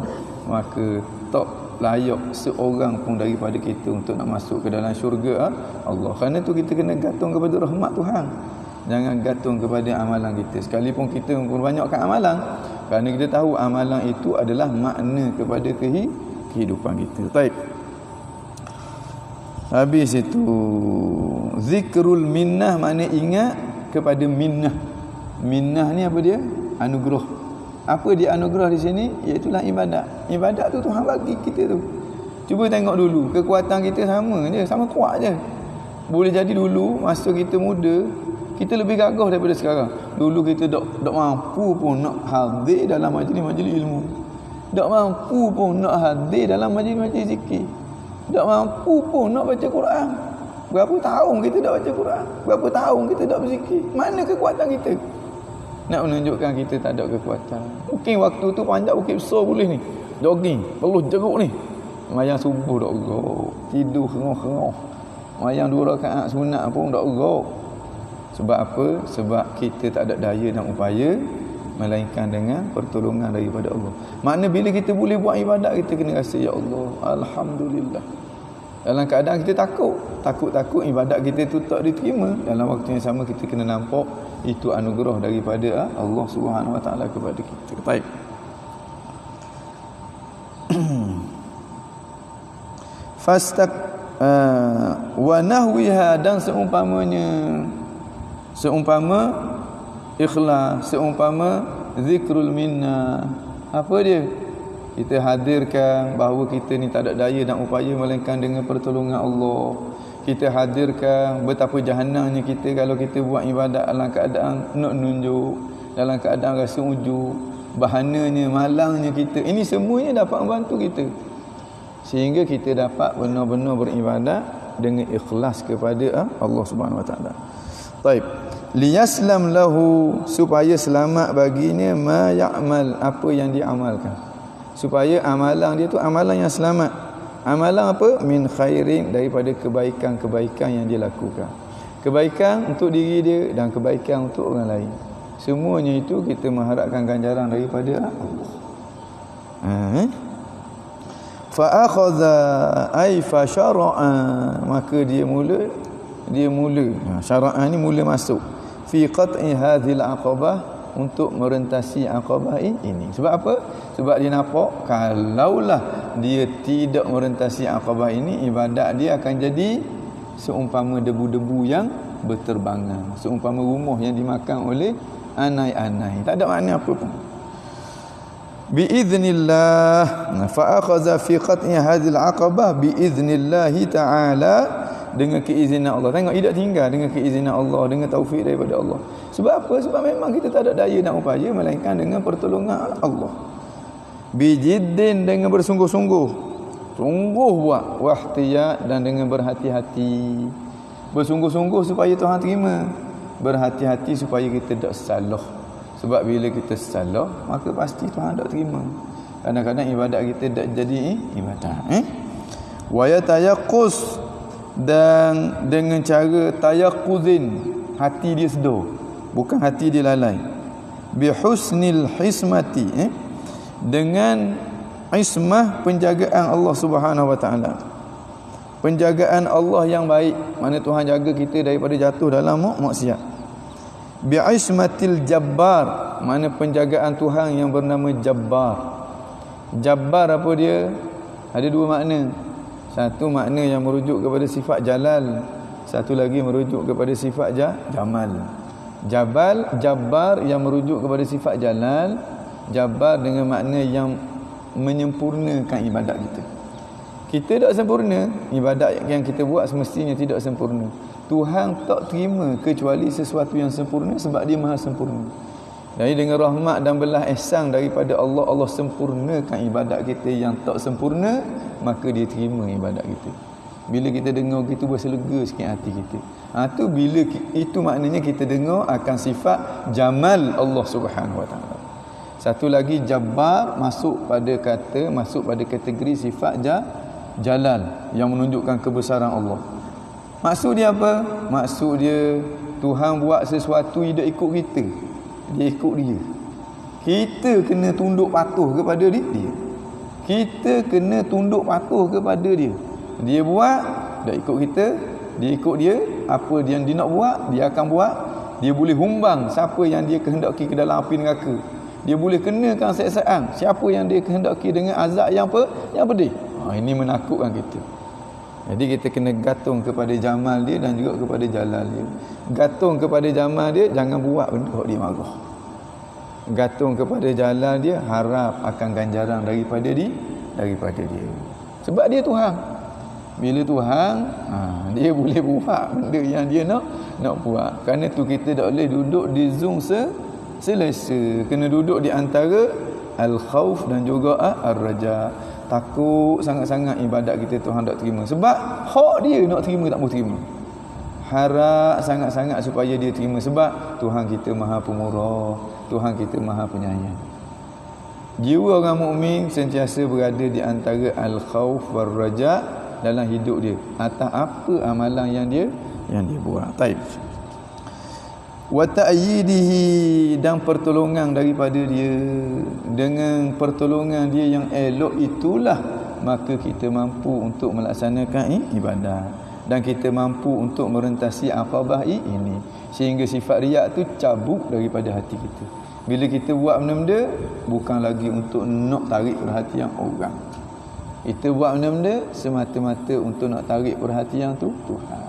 maka tak layak seorang pun daripada kita untuk nak masuk ke dalam syurga Allah. Kerana tu kita kena gantung kepada rahmat Tuhan. Jangan gantung kepada amalan kita. Sekalipun kita memperbanyakkan amalan, kerana kita tahu amalan itu adalah makna kepada kehidupan kita. Baik. Habis itu zikrul minnah, makna ingat kepada minnah. Minnah ni apa dia? Anugerah. Apa dia anugerah di sini? Iaitulah ibadat. Ibadat tu Tuhan bagi kita tu. Cuba tengok dulu, kekuatan kita sama je, sama kuat je. Boleh jadi dulu masa kita muda, kita lebih gagah daripada sekarang. Dulu kita tak mampu pun nak hadir dalam majlis-majlis ilmu. Tak mampu pun nak hadir dalam majlis-majlis zikir. Tak mampu pun nak baca Quran. Berapa tahun kita tak baca Quran? Berapa tahun kita tak berzikir? Mana kekuatan kita? Nak menunjukkan kita tak ada kekuatan. Mungkin waktu tu panjat bukit besar boleh ni. Jogging, perlu jeruk ni. Mayang subuh tak gerok. Tidur khengah-khengah. Mayang 2 rakaat sunat pun tak gerok. Sebab apa? Sebab kita tak ada daya dan upaya, melainkan dengan pertolongan daripada Allah. Makna bila kita boleh buat ibadat, kita kena rasa ya Allah, alhamdulillah. Dalam keadaan kita takut ibadat kita tu tak diterima, dalam waktu yang sama kita kena nampak itu anugerah daripada Allah Subhanahu Wa Taala kepada kita. Baik. Fastak wa nahwiha, dan seumpama ikhlas, seumpama zikrul minna. Apa dia? Kita hadirkan bahawa kita ni tak ada daya dan upaya melainkan dengan pertolongan Allah. Kita hadirkan betapa jahanamnya kita kalau kita buat ibadat dalam keadaan nak nunjuk, dalam keadaan rasa ujub, bahananya, malangnya kita. Ini semuanya dapat membantu kita. Sehingga kita dapat benar-benar beribadat dengan ikhlas kepada Allah Subhanahu Wa Taala. Baik. Liyaslam lahu, supaya selamat baginya ma ya'mal, apa yang dia amalkan. Supaya amalan dia tu amalan yang selamat. Amalan apa? Min khairin, daripada kebaikan-kebaikan yang dia lakukan. Kebaikan untuk diri dia dan kebaikan untuk orang lain. Semuanya itu kita mengharapkan ganjaran daripada Allah. Fa akhadha ay fa syara'a, maka dia mula syara'a ni mula masuk fi qat'i hadhil aqabah, untuk merentasi aqabah ini. Sebab apa? Sebab dia nampak kalaulah dia tidak merentasi aqabah ini, ibadat dia akan jadi seumpama debu-debu yang berterbangan, seumpama rumah yang dimakan oleh anai-anai, tak ada makna apa pun. Biiznillah, fa akhadha fi qat'i hadhil aqabah biiznillah ta'ala, dengan keizinan Allah. Tengok, tidak tinggal dengan keizinan Allah, dengan taufik daripada Allah. Sebab apa? Sebab memang kita tak ada daya dan upaya melainkan dengan pertolongan Allah. Bijiddin, dengan bersungguh-sungguh, sungguh buat, wahtiyat, dan dengan berhati-hati. Bersungguh-sungguh supaya Tuhan terima, berhati-hati supaya kita tak salah. Sebab bila kita salah, maka pasti Tuhan tak terima. Kadang-kadang ibadat kita tak jadi ibadat. Wa yatayaqqus, dan dengan cara tayaquzin, hati dia sedar, bukan hati dia lalai. Bi husnil hismati, dengan ismah, penjagaan Allah Subhanahu Wa Taala, penjagaan Allah yang baik, mana Tuhan jaga kita daripada jatuh dalam maksiat. Bi ismatil jabbar, mana penjagaan Tuhan yang bernama Jabbar. Jabbar apa dia? Ada dua makna. Satu makna yang merujuk kepada sifat jalal, satu lagi merujuk kepada sifat jamal. Jabbar yang merujuk kepada sifat jalal, Jabbar dengan makna yang menyempurnakan ibadat kita. Kita tak sempurna, ibadat yang kita buat semestinya tidak sempurna. Tuhan tak terima kecuali sesuatu yang sempurna, sebab dia maha sempurna. Jadi dengan rahmat dan belas ihsan daripada Allah, Allah sempurnakan ibadat kita yang tak sempurna, maka dia terima ibadat kita. Bila kita dengar gitu, berasa lega sikit hati kita. Tu bila itu maknanya kita dengar akan sifat jamal Allah Subhanahu Wa Taala. Satu lagi Jabbar masuk pada kategori sifat jalal yang menunjukkan kebesaran Allah. Maksud dia apa? Maksud dia Tuhan buat sesuatu tidak ikut kita, dia ikut dia. Kita kena tunduk patuh kepada dia. Kita kena tunduk patuh kepada dia. Dia buat, tak ikut kita, dia ikut dia. Apa yang dia nak buat, dia akan buat. Dia boleh humbang siapa yang dia kehendaki ke dalam api neraka. Dia boleh kenakan siksaan siapa yang dia kehendaki dengan azab yang pedih. Ini menakutkan kita. Jadi kita kena gantung kepada jamal dia dan juga kepada jalal dia. Gantung kepada jamal dia, jangan buat benda dia marah. Gantung kepada jalal dia, harap akan ganjaran daripada dia. Sebab dia Tuhan. Bila Tuhan, dia boleh buat benda yang dia nak buat. Kerana tu kita tak boleh duduk di zoom selesa. Kena duduk di antara al-khauf dan juga ar-raja. Takut sangat-sangat ibadat kita Tuhan tak terima. Sebab hak dia nak terima tak mau terima. Harap sangat-sangat supaya dia terima. Sebab Tuhan kita maha pemurah, Tuhan kita maha penyayang. Jiwa orang mukmin sentiasa berada di antara al-khauf war-raja dalam hidup dia, atas apa amalan yang dia buat. Baik. Wa ta'yidihi, dan pertolongan daripada dia. Dengan pertolongan dia yang elok itulah maka kita mampu untuk melaksanakan ibadat, dan kita mampu untuk merentasi aqabah ini, sehingga sifat riak tu cabut daripada hati kita. Bila kita buat benda-benda bukan lagi untuk nak tarik perhatian orang, kita buat benda-benda semata-mata untuk nak tarik perhatian tu Tuhan.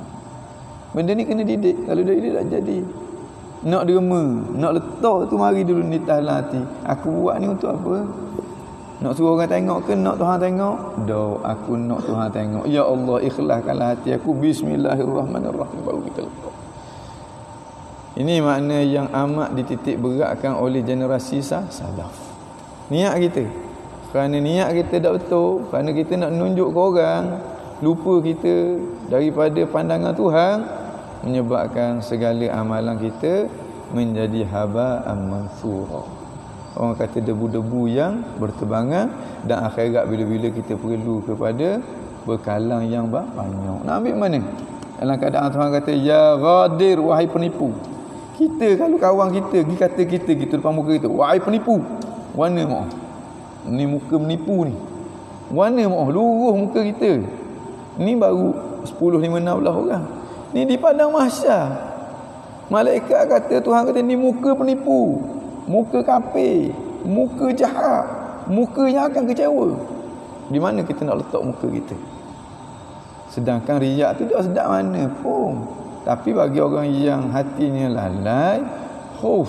Benda ni kena didik. Kalau dah didik tak jadi. Nak derma, nak letak tu, mari dulu ni tahlah hati. Aku buat ni untuk apa? Nak suruh orang tengok ke nak Tuhan tengok? Do, aku nak Tuhan tengok. Ya Allah, ikhlaskanlah hati aku. Bismillahirrahmanirrahim. Baru kita lepas. Ini makna yang amat dititik beratkan oleh generasi salaf. Niat kita. Kerana niat kita tak betul, kerana kita nak nunjuk ke orang, lupa kita daripada pandangan Tuhan, menyebabkan segala amalan kita menjadi haba'an mansura. Orang kata debu-debu yang berterbangan, dan akhirat bila-bila kita perlu kepada bekalan yang banyak. Nak ambil mana? Dalam keadaan Tuhan kata, ya ghadir, wahai penipu. Kita kalau kawan kita pergi kata kita depan muka kita, wahai penipu. Warna mau? Ni muka menipu ni. Warna mau? Luruh muka kita. Ni baru 10, 15, 16 orang. Ni di padang mahsyar. Malaikat kata, Tuhan kata ni muka penipu, muka kafir, muka jahat, muka yang akan kecewa. Di mana kita nak letak muka kita? Sedangkan riak tu tak sedap mana pun. Tapi bagi orang yang hatinya lalai,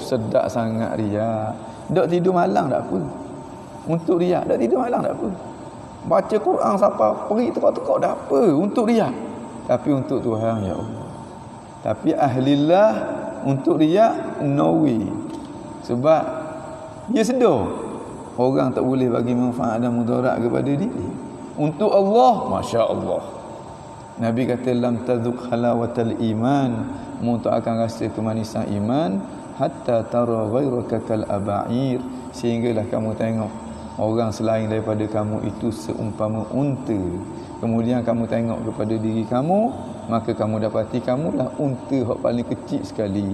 sedap sangat riak. Dok tidur malam tak apa. Untuk riak, dok tidur malam tak apa. Baca Quran siapa pergi tekak-tekak tak apa untuk riak. Tapi untuk Tuhan, ya Allah. Tapi ahlillah untuk riak, no way. Sebab dia sedar orang tak boleh bagi manfaat dan mudarat kepada dia. Untuk Allah, Masya Allah. Nabi kata, lam tadzuq halawatal iman, mu tak akan rasa kemanisan iman hatta tara ghairaka kal aba'ir, sehinggalah kamu tengok orang selain daripada kamu itu seumpama unta. Kemudian kamu tengok kepada diri kamu, maka kamu dapati kamulah unta yang paling kecil sekali.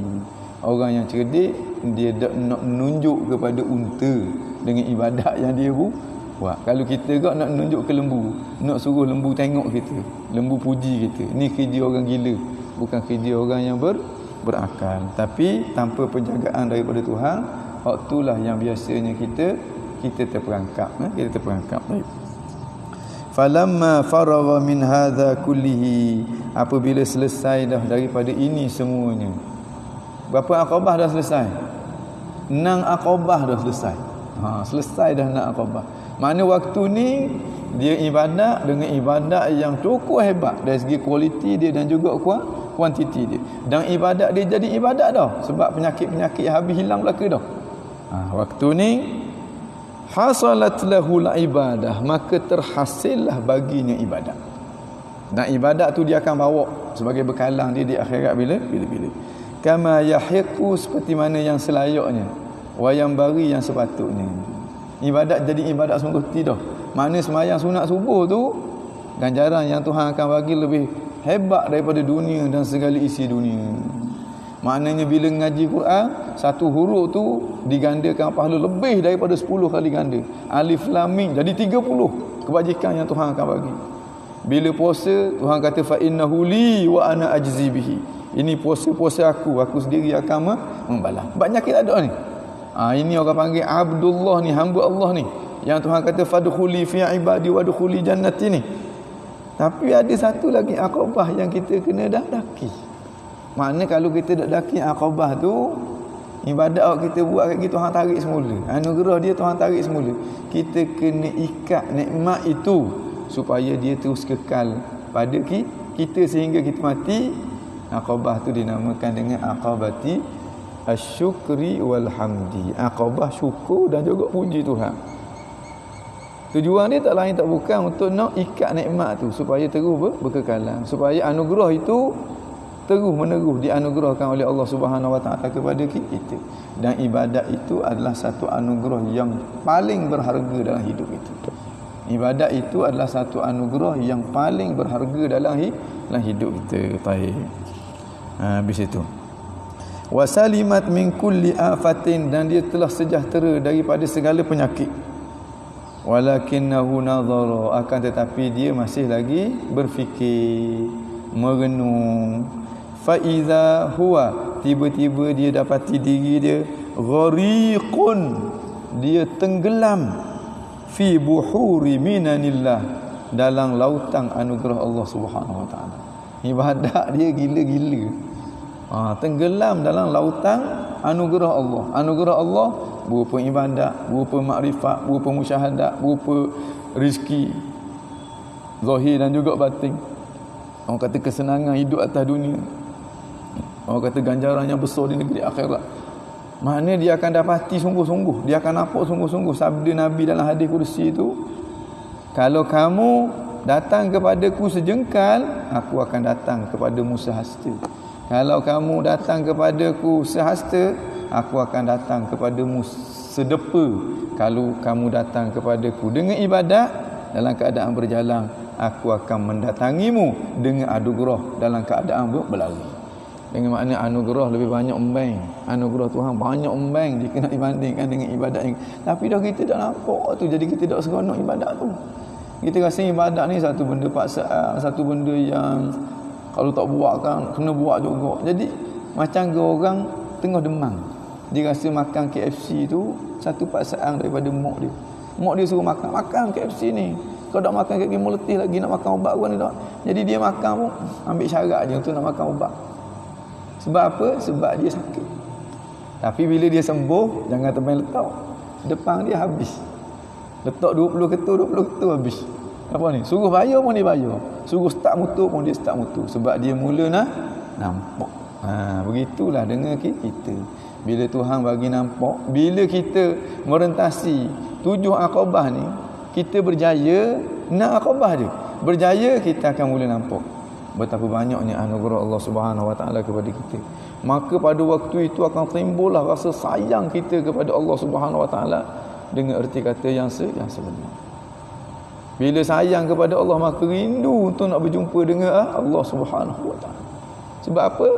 Orang yang cerdik, dia tak nak menunjuk kepada unta dengan ibadat yang dia buat. Kalau kita gak nak menunjuk ke lembu, nak suruh lembu tengok kita, lembu puji kita, ni kerja orang gila, bukan kerja orang yang berakal. Tapi tanpa penjagaan daripada Tuhan, waktulah yang biasanya kita terperangkap. Kita terperangkap. Baik. Falamma faragha min hadza kullihi, apabila selesai dah daripada ini semuanya. Berapa akabah dah selesai? 6 akabah dah selesai. Selesai dah 6 akabah. Mana waktu ni dia ibadat dengan ibadat yang cukup hebat dari segi kualiti dia dan juga kuantiti dia. Dan ibadat dia jadi ibadat dah, sebab penyakit-penyakit habis hilang belaka dah. Waktu ni hasalat lahul ibadah, maka terhasillah baginya ibadat. Dan ibadat tu dia akan bawa sebagai bekalan dia di akhirat bila. Kama yahiqu, seperti mana yang selayaknya, wa yang bari yang sepatutnya. Ibadat jadi ibadat sungguh tidak. Mana sembahyang sunat subuh tu, ganjaran yang Tuhan akan bagi lebih hebat daripada dunia dan segala isi dunia. Maknanya bila ngaji Quran, satu huruf tu digandakan pahala lebih daripada 10 kali ganda. Alif lam mim jadi 30 kebajikan yang Tuhan akan bagi. Bila puasa, Tuhan kata fa innahu li wa ana ajzi bihi. Ini puasa aku sendiri akan membalas. Banyak kita ada ni. Ini orang panggil Abdullah ni, hamba Allah ni. Yang Tuhan kata fadkhuli fi ibadi wadkhuli jannati ni. Tapi ada satu lagi akabah yang kita kena daki. Makna kalau kita dak daki akabah tu, ibadat kita buat kat kita Tuhan tarik semula. Anugerah dia Tuhan tarik semula. Kita kena ikat nikmat itu supaya dia terus kekal pada kita sehingga kita mati. Akabah tu dinamakan dengan akabati asyukri wal hamdi. Akabah syukur dan juga puji Tuhan. Tujuan dia tak lain tak bukan untuk nak ikat nikmat tu supaya terus berkekalan, supaya anugerah itu terus menerus dianugerahkan oleh Allah Subhanahu Wa Taala kepada kita. Dan ibadat itu adalah satu anugerah yang paling berharga dalam hidup itu. Ibadat itu adalah satu anugerah yang paling berharga dalam hidup kita. Baik. Habis itu. Wasalimat min kulli afatin, dan dia telah sejahtera daripada segala penyakit. Walakinnahu nadhara, akan tetapi dia masih lagi berfikir, merenung. Fa iza huwa, tiba-tiba dia dapati diri dia ghariqun, dia tenggelam fi buhuri minanillah, dalam lautan anugerah Allah Subhanahu Wa Taala. Ibadat dia gila-gila. Tenggelam dalam lautan anugerah Allah. Anugerah Allah berupa ibadat, berupa makrifat, berupa musyahadat, berupa rezeki zahir dan juga batin. Orang kata kesenangan hidup atas dunia, orang kata ganjaran yang besar di negeri akhirat. Maknanya dia akan dapati sungguh-sungguh, dia akan nampak sungguh-sungguh sabda Nabi dalam hadis kursi itu, kalau kamu datang kepadaku sejengkal, aku akan datang kepadamu sehasta. Kalau kamu datang kepadaku sehasta, aku akan datang kepadamu sedepa. Kalau kamu datang kepadaku dengan ibadat dalam keadaan berjalan, aku akan mendatangimu dengan anugerah dalam keadaan berlari. Dengan makna anugerah lebih banyak umbang. Anugerah Tuhan banyak umbang jika nak dibandingkan dengan ibadat yang. Tapi dah kita dah nampak tu, jadi kita tak seronok ibadat tu. Kita rasa ibadat ni satu benda paksaan, satu benda yang kalau tak buat kan kena buat juga. Jadi macam ke orang tengah demam, dia rasa makan KFC tu satu paksaan daripada mak dia. Mak dia suruh makan KFC ni. Kalau tak makan KFC meletih lagi nak makan ubat pun tak. Jadi dia makan pun ambil syarat je untuk nak makan ubat. Sebab apa? Sebab dia sakit. Tapi bila dia sembuh, jangan terbang letak. Depan dia habis. Letak 20 ketul habis. Apa ni? Suruh bayar pun dia bayar. Suruh start motor pun dia start motor. Sebab dia mula nampak. Begitulah dengan kita. Bila Tuhan bagi nampak, bila kita merentasi 7 akabah ni, kita berjaya nak akabah dia. Berjaya, kita akan mula nampak betapa banyaknya anugerah Allah Subhanahu Wa Taala kepada kita. Maka pada waktu itu akan timbullah rasa sayang kita kepada Allah Subhanahu Wa Taala dengan erti kata yang sebenar. Bila sayang kepada Allah, maka rindu untuk nak berjumpa dengan Allah Subhanahu Wa Taala. Sebab apa?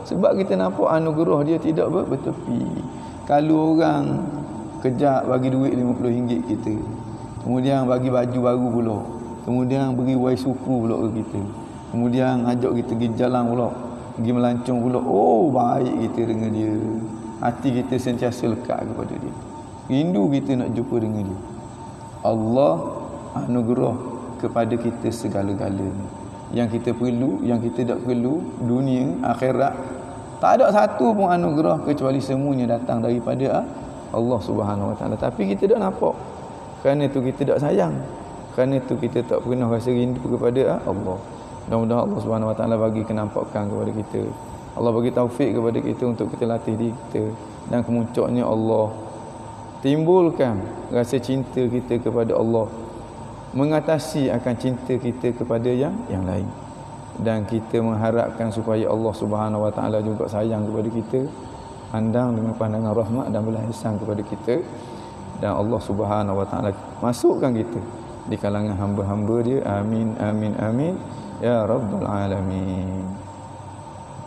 Sebab kita nampak anugerah dia tidak bertepi. Kalau orang kejap bagi duit RM50 kita, kemudian bagi baju baru pula, kemudian beri wai suku pula ke kita, kemudian ajak kita pergi jalan pula, pergi melancong pula, oh baik kita dengan dia, hati kita sentiasa lekat kepada dia, rindu kita nak jumpa dengan dia. Allah anugerah kepada kita segala-galanya. Yang kita perlu, yang kita tak perlu, dunia, akhirat, tak ada satu pun anugerah kecuali semuanya datang daripada Allah Subhanahu Wa Taala. Tapi kita tak nampak. Kerana itu kita tak sayang. Kerana itu kita tak pernah rasa rindu kepada Allah. Mudah-mudahan Allah Subhanahu Wa Taala bagi kenampakan kepada kita. Allah bagi taufik kepada kita untuk kita latih diri kita. Dan kemuncaknya Allah timbulkan rasa cinta kita kepada Allah, mengatasi akan cinta kita kepada yang lain. Dan kita mengharapkan supaya Allah Subhanahu Wa Taala juga sayang kepada kita, pandang dengan pandangan rahmat dan belas ihsan kepada kita, dan Allah Subhanahu Wa Taala masukkan kita di kalangan hamba-hamba dia. Amin amin amin ya rabbal alamin.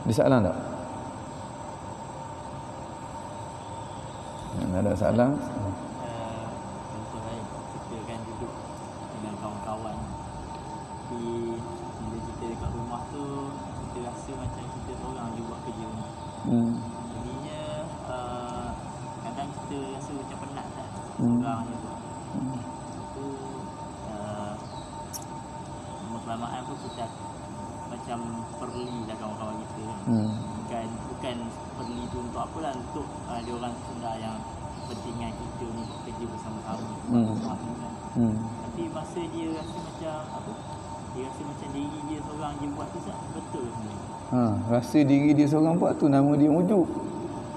Ada soalan tak? Ada soalan? Contoh lain, kita kan duduk dengan kawan-kawan, tapi bila kita dekat rumah tu, kita rasa macam kita seorang je buat kerja rumah. Jadinya kadang kita rasa macam penat tak? Seorang je buat. Itu kelamaan pun kita macam perlilah kawan-kawan kita. Bukan perli tu untuk apalah, untuk dia orang sudah yang kepentingan kita ni buat kerja bersama-sama. Tapi masa dia rasa macam apa? Dia rasa macam diri dia seorang je buat tu, betul ke? Rasa diri dia seorang buat tu nama dia ujub.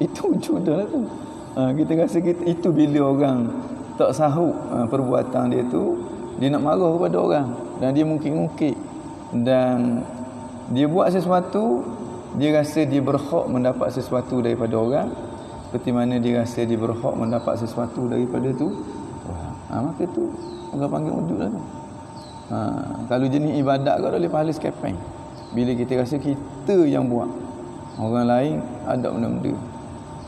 Itu ujub dah lah tu. Kita rasa kita itu bila orang tak sahut perbuatan dia tu, dia nak marah kepada orang dan dia mungkit-mungkit dan dia buat sesuatu, dia rasa dia berhak mendapat sesuatu daripada orang, seperti mana dia rasa dia berhak mendapat sesuatu daripada tu maka tu orang panggil ujub lah tu. Kalau jenis ibadat kau boleh pahala sekepeng. Bila kita rasa kita yang buat, orang lain ada benda-benda,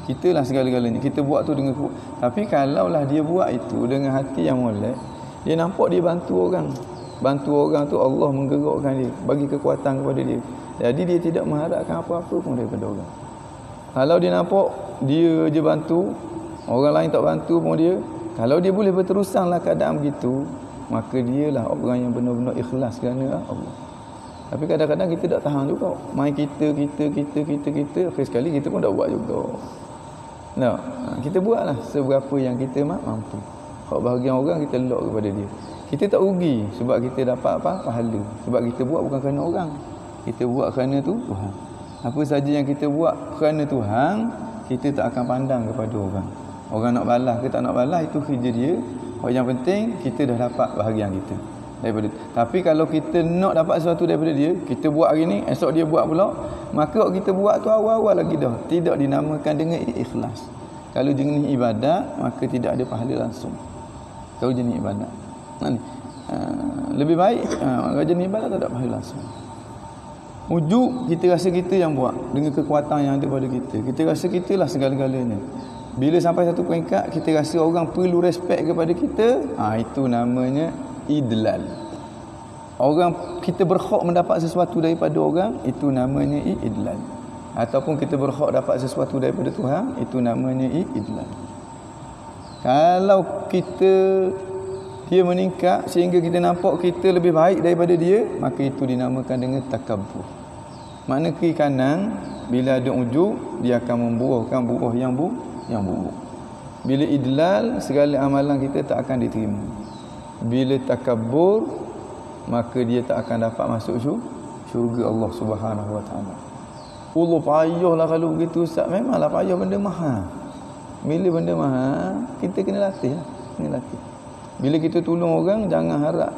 kita lah segala-galanya, kita buat tu dengan tapi kalaulah dia buat itu dengan hati yang molek, dia nampak dia bantu orang tu, Allah menggerakkan dia, bagi kekuatan kepada dia. Jadi dia tidak mengharapkan apa-apa pun daripada orang. Kalau dia nampak dia je bantu, orang lain tak bantu pun dia, kalau dia boleh berterusanlah keadaan begitu, maka dialah orang yang benar-benar ikhlas kerana Allah. Tapi kadang-kadang kita tak tahan juga. Main kita, akhir sekali kita pun dah buat juga. Tak. Kita buatlah seberapa yang kita mampu. Hak bahagian orang kita lock kepada dia. Kita tak rugi sebab kita dapat apa? Pahala. Sebab kita buat bukan kerana orang. Kita buat kerana tu Tuhan. Apa saja yang kita buat kerana Tuhan, kita tak akan pandang kepada orang. Orang nak balas ke tak nak balas, itu kerja dia. Yang penting kita dah dapat bahagian kita daripada. Tapi kalau kita nak dapat sesuatu daripada dia, kita buat hari ni, esok dia buat pula, maka kita buat tu awal-awal lagi dah tidak dinamakan dengan ikhlas. Kalau jenis ibadat, maka tidak ada pahala langsung. Kalau jenis ibadat, lebih baik kalau jenis ibadat tak ada pahala langsung. Ujuk kita rasa kita yang buat dengan kekuatan yang ada pada kita. Kita rasa kitalah segala-galanya. Bila sampai satu peringkat kita rasa orang perlu respect kepada kita, itu namanya idlal. Orang kita berhak mendapat sesuatu daripada orang, itu namanya idlal. Ataupun kita berhak dapat sesuatu daripada Tuhan, itu namanya idlal. Kalau dia meningkat sehingga kita nampak kita lebih baik daripada dia, maka itu dinamakan dengan takabbur. Makna kiri kanan, bila ada ujub, dia akan membuahkan buah yang buruk. Bila idlal, segala amalan kita tak akan diterima. Bila takabbur, maka dia tak akan dapat masuk syurga Allah Subhanahu Wa Taala. Allah payahlah kalau begitu Ustaz. Memanglah payah, benda mahal. Bila benda mahal, kita kena latih lah. Bila kita tolong orang, jangan harap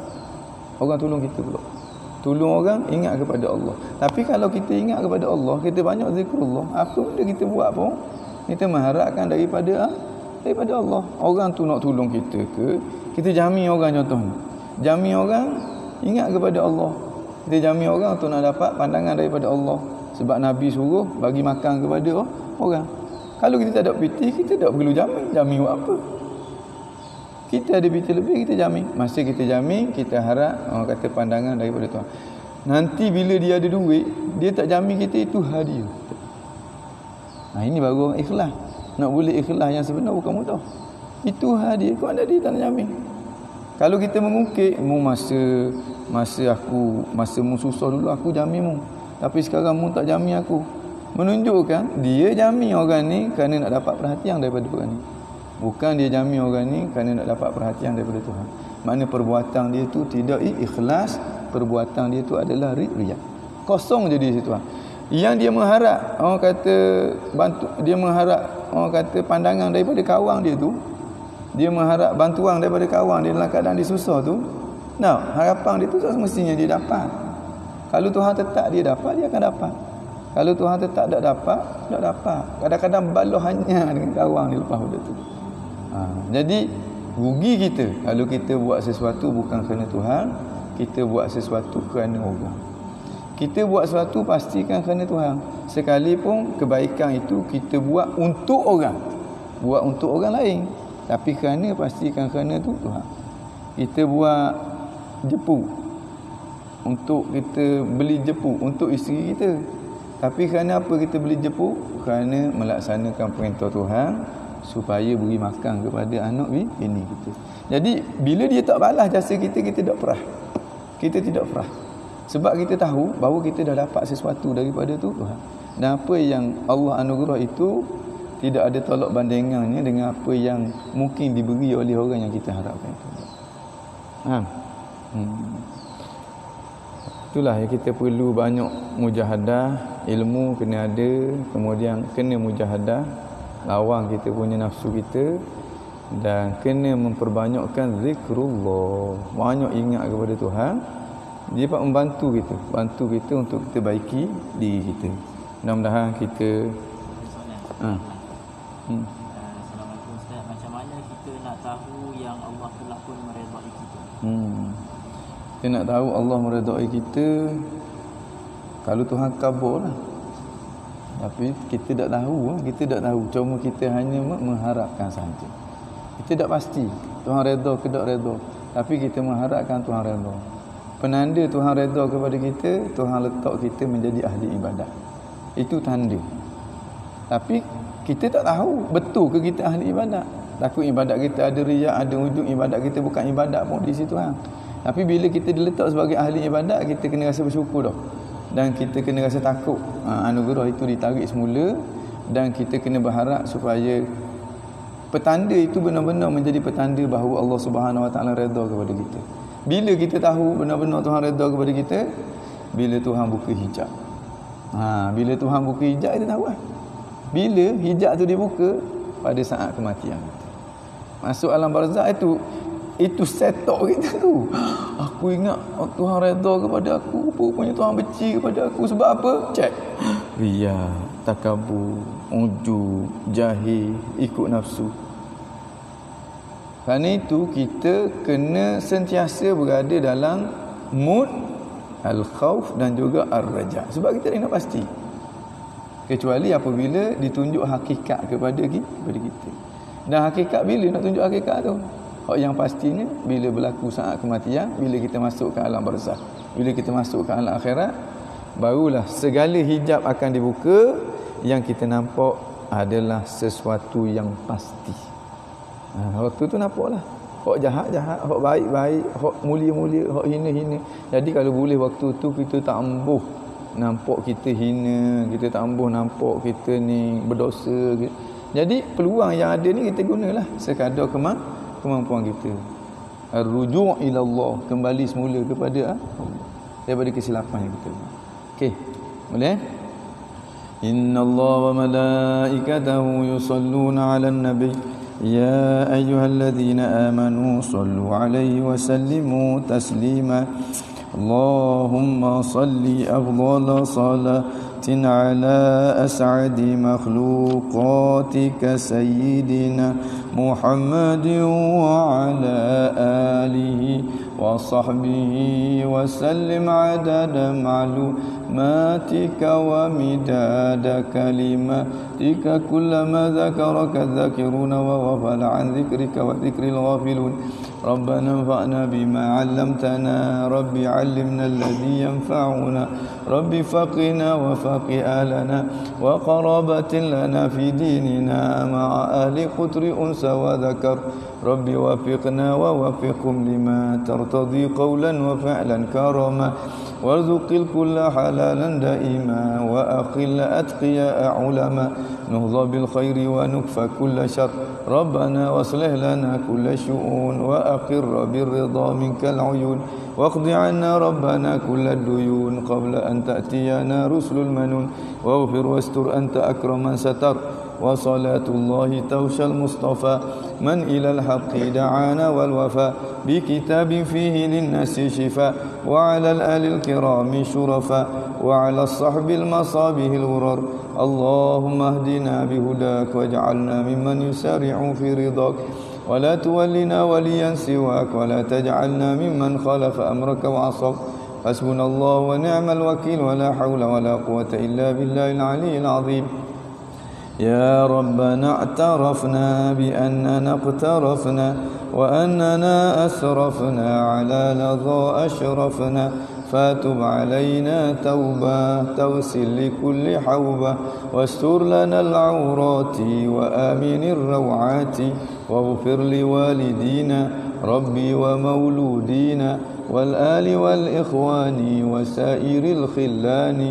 orang tolong kita pula. Tolong orang, ingat kepada Allah. Tapi kalau kita ingat kepada Allah, kita banyak zikrullah, apa benda kita buat pun, kita mengharapkan daripada Allah. Orang tu nak tolong kita ke, kita jamin orang contohnya. Jamin orang ingat kepada Allah. Kita jamin orang tu nak dapat pandangan daripada Allah. Sebab Nabi suruh bagi makan kepada orang. Kalau kita tak ada piti, kita tak perlu jamin. Jamin buat apa? Kita ada piti lebih, kita jamin. Masa kita jamin, kita harap orang kata pandangan daripada Tuhan. Nanti bila dia ada duit, dia tak jamin kita itu hadiah. Ini baru orang ikhlas. Nak boleh ikhlas yang sebenar bukan mudah. Itu hadiah. Kau ada dia tak nak jamin. Kalau kita mengungkit, masa mu susah dulu aku jamin mu. Tapi sekarang mu tak jamin aku. Menunjukkan dia jamin orang ni kerana nak dapat perhatian daripada orang ni. Bukan dia jamin orang ni kerana nak dapat perhatian daripada Tuhan. Makna perbuatan dia tu tidak ikhlas, perbuatan dia tu adalah riya. Kosong je di situ. Yang dia mengharap orang kata pandangan daripada kawan dia tu, dia mengharap bantuan daripada kawan dia dalam keadaan dia susah tu. Harapan dia tu semestinya dia dapat. Kalau Tuhan tetap dia dapat, dia akan dapat. Kalau Tuhan tetap tak dapat. Kadang-kadang baloh hanya dengan kawan dia lepas benda tu. Jadi rugi kita kalau kita buat sesuatu bukan kerana Tuhan, kita buat sesuatu kerana orang. Kita buat sesuatu pastikan kerana Tuhan. Sekalipun kebaikan itu kita buat untuk orang, buat untuk orang lain, tapi kerana pastikan kerana tu Tuhan. Kita buat jepu untuk kita beli jepu untuk isteri kita. Tapi kerana apa kita beli jepu? Kerana melaksanakan perintah Tuhan supaya beri makan kepada anak bini kita. Jadi bila dia tak balas jasa kita, kita tak perah. Kita tidak perah. Sebab kita tahu bahawa kita dah dapat sesuatu daripada tu Tuhan. Dan apa yang Allah anugerah itu tidak ada tolak bandingannya dengan apa yang mungkin diberi oleh orang yang kita harapkan itu. Itulah yang kita perlu banyak mujahadah, ilmu kena ada, kemudian kena mujahadah, lawan kita punya nafsu kita, dan kena memperbanyakkan zikrullah, banyak ingat kepada Tuhan. Dia dapat membantu kita, bantu kita untuk kita baiki diri kita. Mudah-mudahan kita Assalamualaikum Ustaz, macam mana kita nak tahu yang Allah telah pun meredai kita? Kita nak tahu Allah meredai kita kalau Tuhan kabul lah. Tapi kita tak tahu, cuma kita hanya mengharapkan saja. Kita tak pasti Tuhan redha ke tak redha, tapi kita mengharapkan Tuhan redha. Penanda Tuhan redha kepada kita, Tuhan letak kita menjadi ahli ibadat. Itu tanda. Tapi kita tak tahu betul ke kita ahli ibadat. Takut ibadat kita ada riya, ada ujung, ibadat kita bukan ibadat pun di situ Tuhan. Tapi bila kita diletak sebagai ahli ibadat, kita kena rasa bersyukur dah. Dan kita kena rasa takut. Anugerah itu ditarik semula. dan kita kena berharap supaya petanda itu benar-benar menjadi petanda bahawa Allah Subhanahu Wa Taala redha kepada kita. Bila kita tahu benar-benar Tuhan redha kepada kita, bila Tuhan buka hijab. Bila Tuhan buka hijab, kita tahu lah. Bila hijab tu dibuka, pada saat kematian. Masuk alam barzakh itu setok kita tu. Aku ingat Tuhan redha kepada aku, rupanya Tuhan benci kepada aku. Sebab apa? Cek. Riya, takabur, ujub, jahil, ikut nafsu. Kerana itu kita kena sentiasa berada dalam mood al-khauf dan juga ar-raja. Sebab kita nak pasti. Kecuali apabila ditunjuk hakikat kepada kita. Dan hakikat bila nak tunjuk hakikat tu? Yang pastinya bila berlaku saat kematian, bila kita masuk ke alam barzakh, bila kita masuk ke alam akhirat, barulah segala hijab akan dibuka. Yang kita nampak adalah sesuatu yang pasti. Waktu tu nampaklah hak jahat-jahat, hak baik-baik, hak mulia-mulia, hak hina-hina. Jadi kalau boleh waktu tu kita tak ambuh nampak kita hina, kita tak ambuh nampak kita ni berdosa. Jadi peluang yang ada ni kita gunalah sekadar kemampuan kita. Ar-ruju' ila Allah, kembali semula kepada Allah daripada kesilapan yang kita buat. Okey, boleh? Inna Allah wa malaikatahu yusalluna 'alan nabi ya ayyuhalladzina amanu sallu 'alaihi wa sallimu taslima. Allahumma salli afdhala salatin ala as'adi makhluqatika sayyidina Muhammadin wa ala alihi wa sahbihi wa sallim adada ma'lumatika wa midada kalimatika kullama dhakaraka dhakiruna wa ghafala an dhikrika wa dhikril ghafilun. Rabbana anfa'na bima 'allamtana, Rabbi 'allimna alladhi yanfa'una, Rabbi faqina wa faqi ahlana wa qarabatin lana fi dinina ma'a ahli qutri unsa wa dhakar. Rabbi wafiqna wa wafiqhum lima tartadi qawlan wa fa'lan karama warzuqil kulla halalan daima wa aqil atqiya ulama nuhdha bil khairi wa nukfa kulla syarr. Rabbana waslih lana kulla syu'un wa aqir bir ridha minkal uyun waqdi 'anna rabbana kulla duyun qabla an ta'tiyana rusulul manun waghfir wastur anta akraman satar. Wa salatullahi tawshal mustafa man ilal haqqi da'ana wal wafa bi kitabin fihi linnasi shifa wa 'alal alil kirami syurafa wa 'alas sahbil masabihil ghurar. Allahumma hdina bihudak waj'alna mimman yusari'u fi ridak wa la tuwallina waliyan siwak wa la taj'alna mimman khalafa amraka wa 'asaq. Hasbunallahu wa ni'mal wakil wa la hawla wa la quwwata illa billahil 'aliyyil 'azim. يا ربنا اعترفنا بأننا اقترفنا وأننا أسرفنا على لظى أشرفنا فاتب علينا توبة توسل لكل حوبة واستر لنا العورات وآمن الروعات واغفر لوالدينا ربي ومولودينا والآل والإخوان وسائر الخلان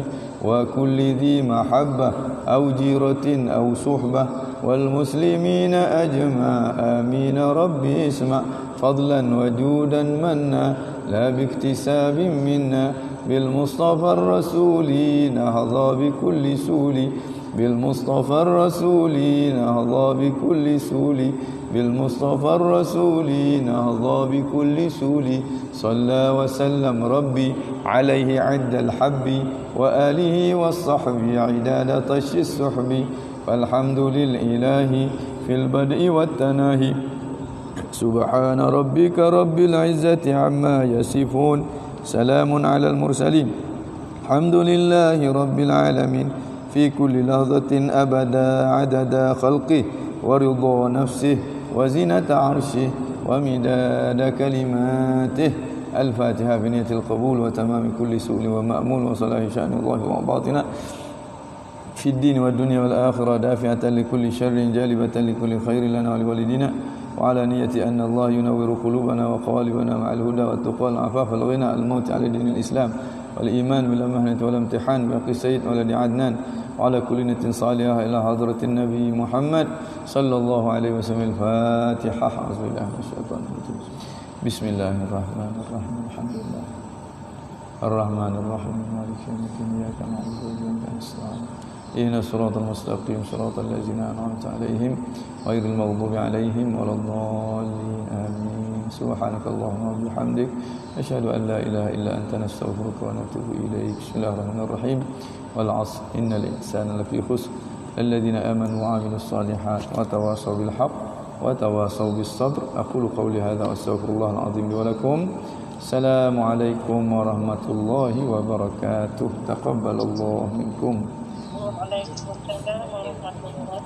وكل ذي محبة أو جيرة أو صحبة والمسلمين أجمع آمين ربي اسمع فضلا وجودا منا لا باكتساب منا بالمصطفى الرسول نهضى بكل سولي بالمصطفى الرسول نهضى بكل سولي بالمصطفى الرسول نهضى بكل سولي صلى وسلم ربي عليه عد الحب وآله والصحب عداد طش السحب فالحمد للإله في البدء والتناهي سبحان ربك رب العزة عما يصفون سلام على المرسلين الحمد لله رب العالمين في كل لحظة أبدا عدد خلقه ورضا نفسه وزنة عرشه ومداد كلماته. الفاتحة بنية القبول وتمام كل سؤل ومأمول وصلاح شأن الله وباطنا في الدين والدنيا والآخرة دافعة لكل شر جالبة لكل خير لنا ولوالدينا وعلى نية أن الله ينور قلوبنا وقوالبنا مع الهدى والتقوى والعفاف والغنى الموت على دين الإسلام والإيمان بالأمانة والامتحان بحق سيد ولد عدنان وعلى كل نية صالحة إلى حضرة النبي محمد صلى الله عليه وسلم. الفاتحة. أعوذ بالله من الشيطان الرجيم. بسم الله الرحمن الرحيم. الحمد لله الرحمن الرحيم مالك يوم الدين إياك نعبد وإياك نستعين اهدنا الصراط المستقيم صراط الذين أنعمت عليهم غير المغضوب عليهم ولا الضالين آمين. سبحانك اللهم وبحمدك أشهد أن لا إله إلا أنت نستغفرك ونتوب إليك. بسم الله الرحمن الرحيم. والعصر إن الإنسان لفي خسر الذين آمنوا وعملوا الصالحات وتواصوا بالحق وتواصوا بالصبر. أقول قولي هذا وأستغفر الله العظيم لي ولكم. السلام عليكم ورحمة الله وبركاته. تقبل الله منكم. وعليكم السلام ورحمة الله.